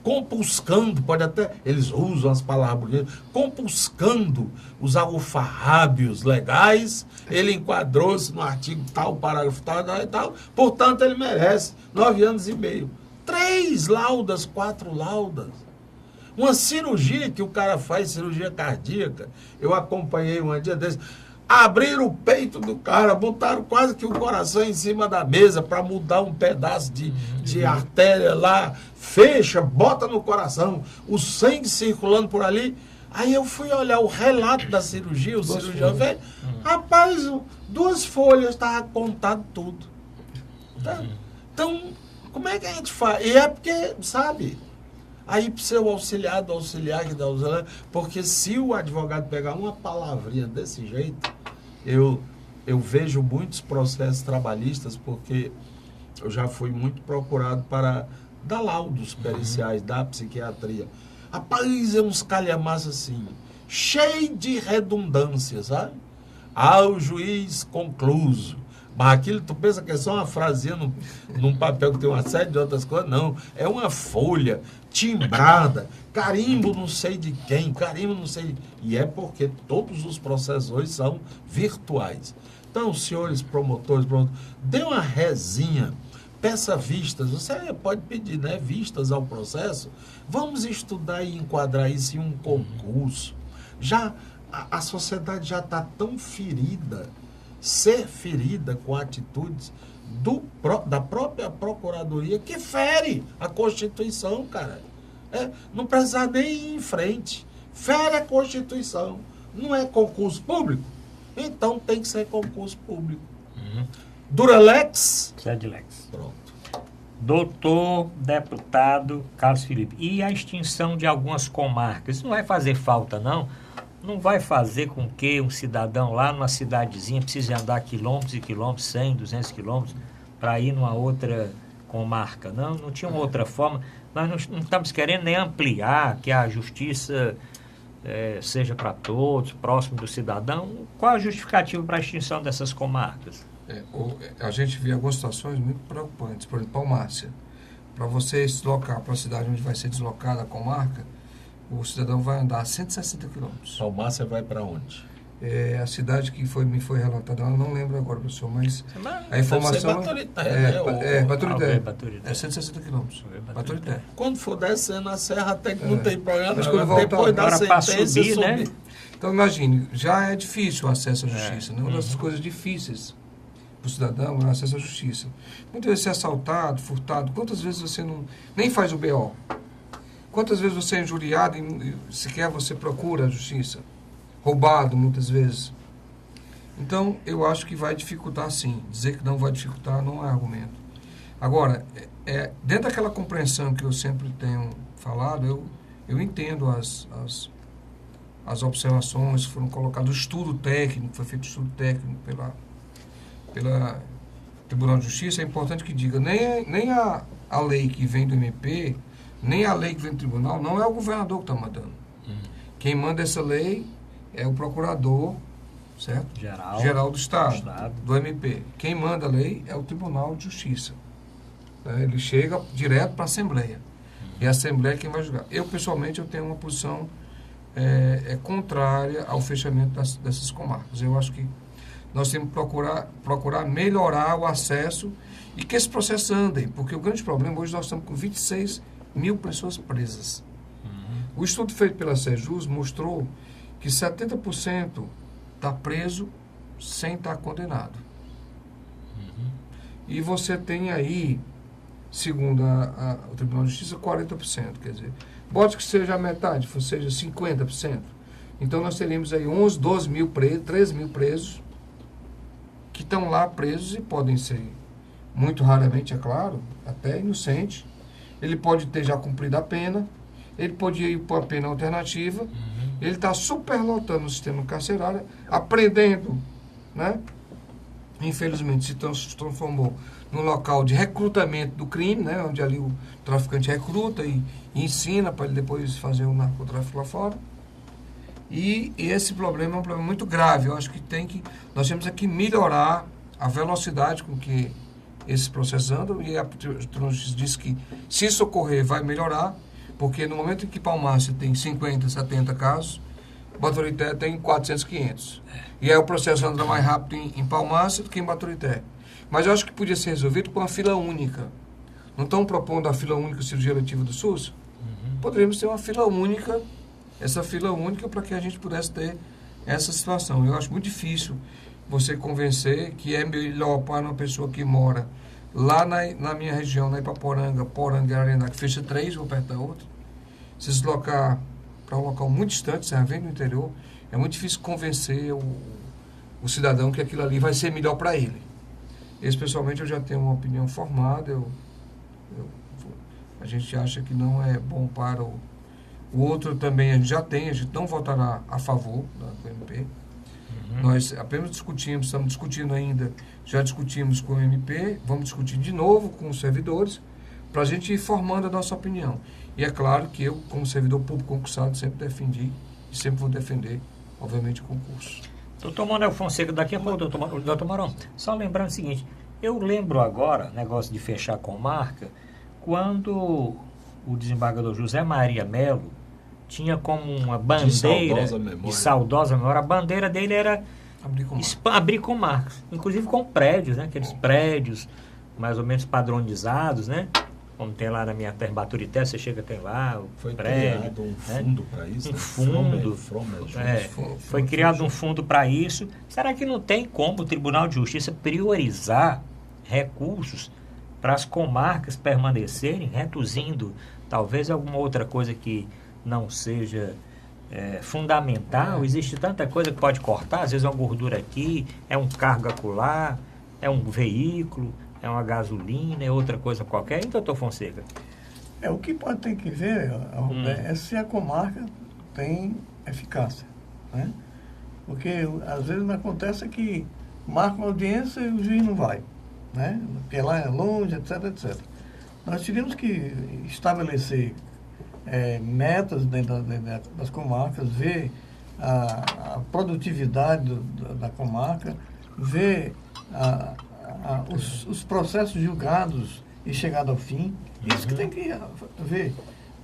compuscando, pode até, eles usam as palavras bonitas, compuscando os alfarrábios legais, ele enquadrou-se no artigo tal, parágrafo tal, tal e tal, portanto ele merece 9 anos e meio. 3 laudas, 4 laudas. Uma cirurgia que o cara faz, cirurgia cardíaca, eu acompanhei um dia desse, abriram o peito do cara, botaram quase que o coração em cima da mesa para mudar um pedaço de artéria lá, fecha, bota no coração, o sangue circulando por ali. Aí eu fui olhar o relato da cirurgia, o cirurgião fez, rapaz, 2 folhas, estava contado tudo. Tá? Então, como é que a gente faz? E é porque, sabe, aí precisa o auxiliar do auxiliar que dá o auxiliar, porque se o advogado pegar uma palavrinha desse jeito, eu vejo muitos processos trabalhistas, porque eu já fui muito procurado para dar laudos periciais da psiquiatria. Rapaz, é uns calhamaços assim, cheio de redundância, sabe? O juiz concluso. Mas aquilo, tu pensa que é só uma frasinha num papel que tem uma série de outras coisas? Não, é uma folha timbrada, carimbo não sei de quem, carimbo não sei... E é porque todos os processos hoje são virtuais. Então, senhores promotores, dê uma rezinha, peça vistas, você pode pedir, né, vistas ao processo. Vamos estudar e enquadrar isso em um concurso. Já a sociedade já está tão ferida, ser ferida com atitudes da própria Procuradoria, que fere a Constituição, cara. Não precisa nem ir em frente. Fere a Constituição. Não é concurso público? Então tem que ser concurso público. Duralex?
Sedilex.
Pronto.
Doutor deputado Carlos Felipe, e a extinção de algumas comarcas? Isso não vai fazer falta, não? Não vai fazer com que um cidadão lá numa cidadezinha precise andar quilômetros e quilômetros, 100, 200 quilômetros, para ir numa outra comarca, não? Não tinha uma outra forma. Nós não estamos querendo nem ampliar, que a justiça seja para todos, próximo do cidadão. Qual a justificativa para a extinção dessas comarcas?
A gente vê algumas situações muito preocupantes. Por exemplo, Palmácia. Para você se deslocar para a cidade onde vai ser deslocada a comarca, o cidadão vai andar 160 quilômetros.
Palmácia vai para onde?
A cidade que me foi relatada, eu não lembro agora, professor, mas a informação...
Baturité,
É 160 quilômetros. Baturité.
Quando for descendo a serra, até que não tem problema,
mas quando voltar,
depois da sentença
subir, né?
Então, imagine, já é difícil o acesso à justiça, né? Uma das coisas difíceis para o cidadão é o acesso à justiça. Muitas vezes você é assaltado, furtado, quantas vezes você nem faz o BO? Quantas vezes você é injuriado e sequer você procura a justiça? Roubado, muitas vezes. Então, eu acho que vai dificultar, sim. Dizer que não vai dificultar não é argumento. Agora, dentro daquela compreensão que eu sempre tenho falado, eu entendo as observações que foram colocadas, o estudo técnico, foi feito estudo técnico pela Tribunal de Justiça. É importante que diga, nem a lei que vem do MP, nem a lei que vem do tribunal, não é o governador que está mandando. Quem manda essa lei é o procurador, certo? Geral do Estado, do MP. Quem manda a lei é o Tribunal de Justiça. Ele chega direto para a Assembleia. E a Assembleia é quem vai julgar. Eu, pessoalmente, eu tenho uma posição contrária ao fechamento dessas comarcas. Eu acho que nós temos que procurar melhorar o acesso e que esses processos andem. Porque o grande problema, hoje nós estamos com 26 mil pessoas presas. O estudo feito pela Sejus mostrou que 70% está preso sem estar condenado. E você tem aí, segundo o Tribunal de Justiça, 40%. Quer dizer, bote que seja a metade, seja 50%. Então nós teríamos aí 11, 12 mil presos, 13 mil presos, que estão lá presos e podem ser, muito raramente, é claro, até inocente. Ele pode ter já cumprido a pena, ele pode ir para a pena alternativa, ele está superlotando o sistema carcerário, aprendendo, né? Infelizmente se transformou num local de recrutamento do crime, né? Onde ali o traficante recruta e ensina para ele depois fazer o narcotráfico lá fora. E esse problema é um problema muito grave. Eu acho que nós temos aqui melhorar a velocidade com que esses processos andam, e a Justiça diz que se isso ocorrer vai melhorar, porque no momento em que Palmácia tem 50, 70 casos, Baturité tem 400, 500. E aí o processo anda mais rápido em Palmácia do que em Baturité. Mas eu acho que podia ser resolvido com uma fila única. não estão propondo a fila única cirurgia eletiva do SUS? Poderíamos ter uma fila única, essa fila única para que a gente pudesse ter essa situação. Eu acho muito difícil você convencer que é melhor para uma pessoa que mora lá na minha região, na Ipaporanga, Poranga e Arena, que fecha 3, vou perto da outra, se deslocar para um local muito distante, você vem do interior, é muito difícil convencer o cidadão que aquilo ali vai ser melhor para ele. Esse, pessoalmente, eu já tenho uma opinião formada, a gente acha que não é bom para o outro também, a gente não votará a favor do MP. Nós apenas estamos discutindo ainda, já discutimos com o MP, vamos discutir de novo com os servidores, para a gente ir formando a nossa opinião. E é claro que eu, como servidor público concursado, sempre defendi e sempre vou defender, obviamente, o concurso.
Doutor Manuel Fonseca, daqui a pouco, doutor Marão, só lembrando o seguinte, eu lembro agora, negócio de fechar com marca, quando o desembargador José Maria Melo tinha como uma bandeira de saudosa memória, a bandeira dele era abrir com marcas, inclusive com prédios, né? Aqueles prédios mais ou menos padronizados, né? Como tem lá na minha terra, Baturité, você chega, tem lá o
foi
prédio.
Criado um fundo para isso?
Um fundo. Foi criado um fundo para isso. Será que não tem como o Tribunal de Justiça priorizar recursos para as comarcas permanecerem, reduzindo talvez alguma outra coisa que não seja fundamental? Existe tanta coisa que pode cortar, às vezes é uma gordura aqui, é um cargo acolá, é um veículo, é uma gasolina, é outra coisa qualquer, hein, doutor Fonseca?
O que ter que ver, é se a comarca tem eficácia, né? Porque às vezes acontece que marca uma audiência e o juiz não vai, né? Porque lá é longe, etc, etc. Nós tivemos que estabelecer metas dentro das comarcas, ver a produtividade da comarca, ver os processos julgados e chegado ao fim. Isso que tem que ver,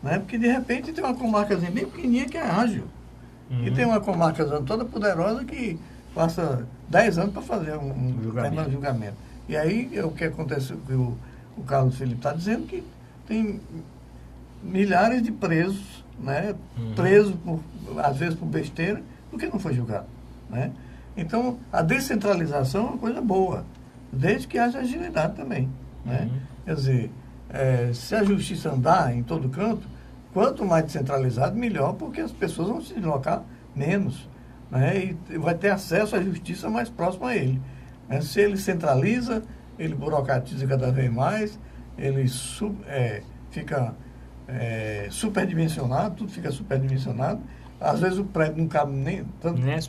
né? Porque de repente tem uma comarcazinha bem pequenininha que é ágil. E tem uma comarca toda poderosa que passa 10 anos para fazer um julgamento. E aí o que acontece, o Carlos Felipe está dizendo, que tem milhares de presos, né? Presos às vezes por besteira, porque não foi julgado, né? Então a descentralização é uma coisa boa, desde que haja agilidade também, né? Quer dizer, se a justiça andar em todo canto, quanto mais descentralizado, melhor, porque as pessoas vão se deslocar menos, né? E vai ter acesso à justiça mais próxima a ele, né? Se ele centraliza, ele burocratiza cada vez mais, ele fica superdimensionado, tudo fica superdimensionado. Às vezes o prédio não cabe nem as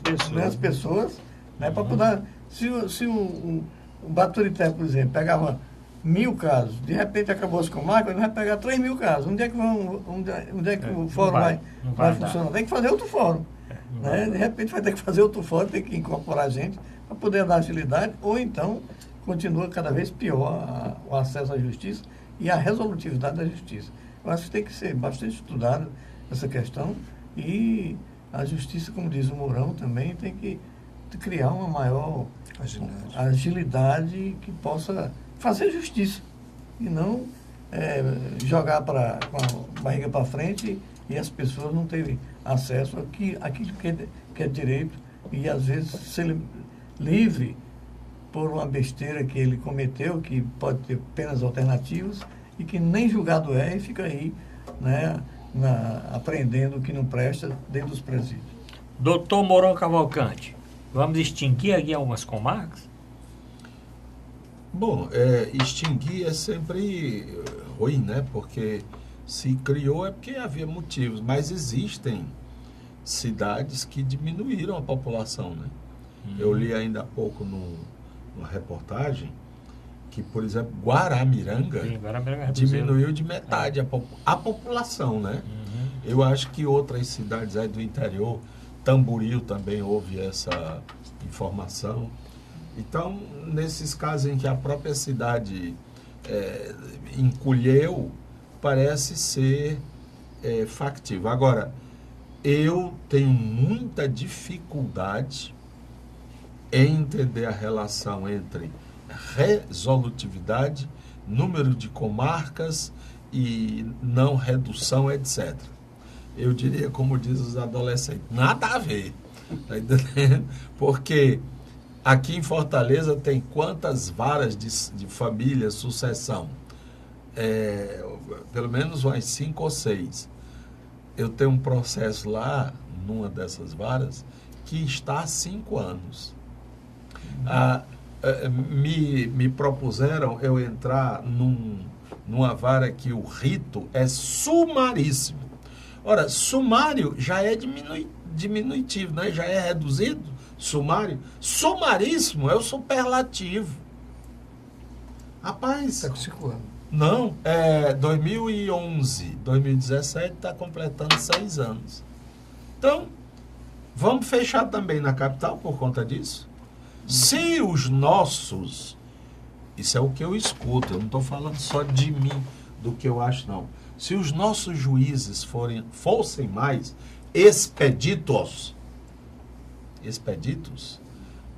pessoas, né? Para poder, se o Baturité, por exemplo, pegava 1.000 casos, de repente acabou as comarcas, ele vai pegar 3.000 casos. Onde é que o fórum vai funcionar? Tem que fazer outro fórum, né? De repente vai ter que fazer outro fórum, tem que incorporar gente para poder dar agilidade, ou então continua cada vez pior o acesso à justiça e a resolutividade da justiça. Eu acho que tem que ser bastante estudada essa questão, e a justiça, como diz o Mourão, também tem que criar uma maior agilidade que possa fazer justiça e não jogar com a barriga para frente e as pessoas não terem acesso àquilo que é direito, e às vezes ser livre por uma besteira que ele cometeu, que pode ter penas alternativas e que nem julgado e fica aí, né, aprendendo o que não presta dentro dos presídios.
Doutor Mourão Cavalcante, vamos extinguir aqui algumas comarcas?
Bom, extinguir é sempre ruim, né? Porque se criou é porque havia motivos, mas existem cidades que diminuíram a população, né? Eu li ainda há pouco numa reportagem que, por exemplo, Guaramiranga diminuiu de metade a população, né? Eu acho que outras cidades aí do interior, Tamboril também houve essa informação. Então, nesses casos em que a própria cidade encolheu, parece ser factível. Agora, eu tenho muita dificuldade em entender a relação entre resolutividade, número de comarcas e não redução, etc. Eu diria, como diz os adolescentes, nada a ver. Tá entendendo? Porque aqui em Fortaleza tem quantas varas de família, sucessão? Pelo menos umas 5 ou 6. Eu tenho um processo lá, numa dessas varas, que está há 5 anos. Me propuseram eu entrar numa vara que o rito é sumaríssimo. Ora, sumário já é diminutivo, né? Já é reduzido, sumário. Sumaríssimo é o superlativo. Rapaz...
Está com 5 anos.
Não, 2011, 2017 está completando 6 anos. Então, vamos fechar também na capital por conta disso? Se os nossos, isso é o que eu escuto, eu não estou falando só de mim, do que eu acho, não. Se os nossos juízes fossem mais expeditos,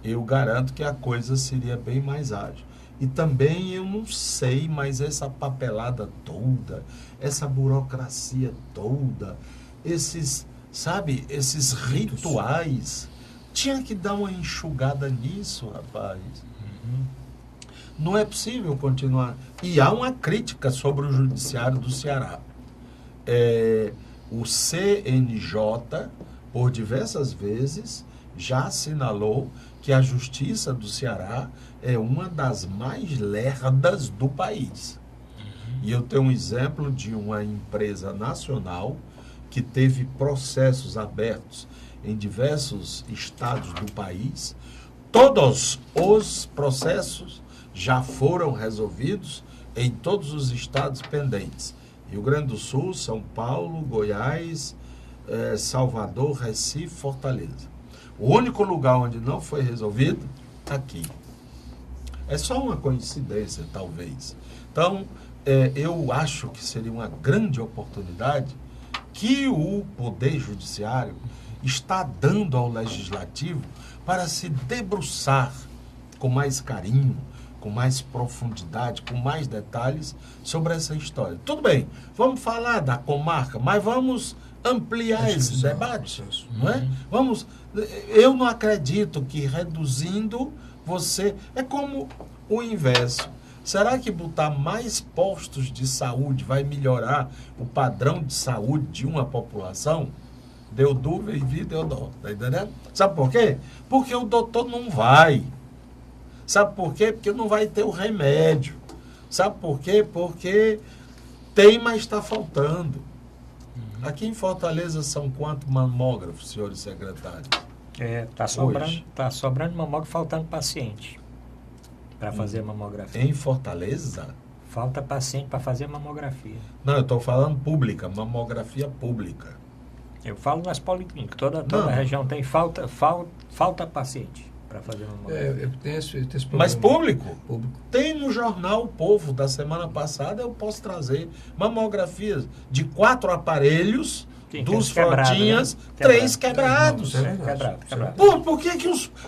eu garanto que a coisa seria bem mais ágil. E também eu não sei, mas essa papelada toda, essa burocracia toda, esses rituais, tinha que dar uma enxugada nisso, rapaz. Não é possível continuar. E há uma crítica sobre o judiciário do Ceará. O CNJ, por diversas vezes, já assinalou que a Justiça do Ceará é uma das mais lerdas do país. E eu tenho um exemplo de uma empresa nacional que teve processos abertos em diversos estados do país. Todos os processos já foram resolvidos em todos os estados pendentes. Rio Grande do Sul, São Paulo, Goiás, Salvador, Recife, Fortaleza. O único lugar onde não foi resolvido, aqui. É só uma coincidência, talvez. Então, eu acho que seria uma grande oportunidade que o Poder Judiciário está dando ao Legislativo para se debruçar com mais carinho, com mais profundidade, com mais detalhes sobre essa história. Tudo bem, vamos falar da comarca, mas vamos ampliar esse debate, não é? Eu não acredito que reduzindo você... É como o inverso. Será que botar mais postos de saúde vai melhorar o padrão de saúde de uma população? Deu dúvida e vi, deu dó. Tá entendendo? Sabe por quê? Porque o doutor não vai. Sabe por quê? Porque não vai ter o remédio. Sabe por quê? Porque tem, mas está faltando. Aqui em Fortaleza são quantos mamógrafos, senhores secretários?
Tá sobrando mamógrafo, faltando paciente para fazer mamografia.
Em Fortaleza?
Falta paciente para fazer mamografia.
Não, eu estou falando pública, mamografia pública.
Eu falo nas policlínicas, toda a região tem falta paciente para fazer mamografia.
Tem esse problema.
Mas público? Tem no jornal O Povo da semana passada, eu posso trazer mamografias de 4 aparelhos, dos frotinhas, 3 quebrados.
Quebrado.
Por que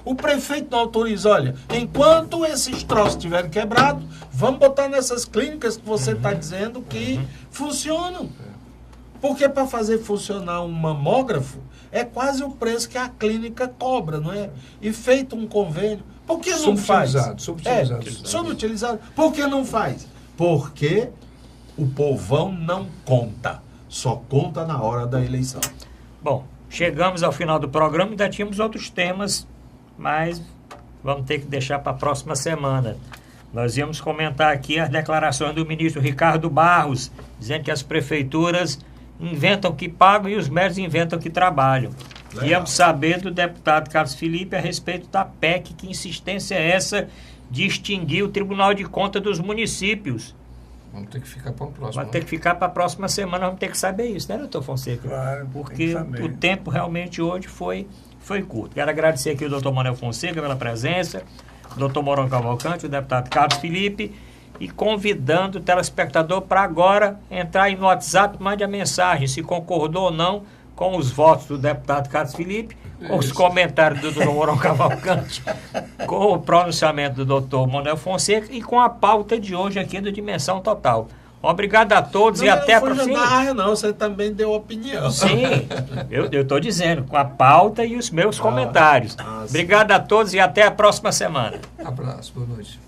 o prefeito não autoriza? Olha, enquanto esses troços estiverem quebrados, vamos botar nessas clínicas que você está dizendo que funcionam. Porque para fazer funcionar um mamógrafo é quase o preço que a clínica cobra, não é? E feito um convênio, por que não faz? Subutilizado. Por que não faz? Porque o povão não conta. Só conta na hora da eleição.
Bom, chegamos ao final do programa, ainda tínhamos outros temas, mas vamos ter que deixar para a próxima semana. Nós íamos comentar aqui as declarações do ministro Ricardo Barros, dizendo que as prefeituras inventam que pagam e os médicos inventam que trabalham. Legal. Íamos saber do deputado Carlos Felipe a respeito da PEC, que insistência é essa de extinguir o Tribunal de Contas dos municípios.
Vamos ter que ficar para o próximo.
Vai ter que ficar para a próxima semana, vamos ter que saber isso, né, doutor Fonseca?
Claro,
porque o tempo realmente hoje foi curto. Quero agradecer aqui o doutor Manuel Fonseca pela presença, o doutor Mourão Cavalcante, o deputado Carlos Felipe, e convidando o telespectador para agora entrar aí no WhatsApp, mande a mensagem, se concordou ou não com os votos do deputado Carlos Felipe, com os comentários do Dr. Mourão Cavalcante, com o pronunciamento do doutor Manuel Fonseca e com a pauta de hoje aqui do Dimensão Total. Obrigado a todos e até a próxima.
Não, você também deu opinião.
Sim, eu estou dizendo, com a pauta e os meus comentários. Obrigado a todos e até a próxima semana.
Abraço, boa noite.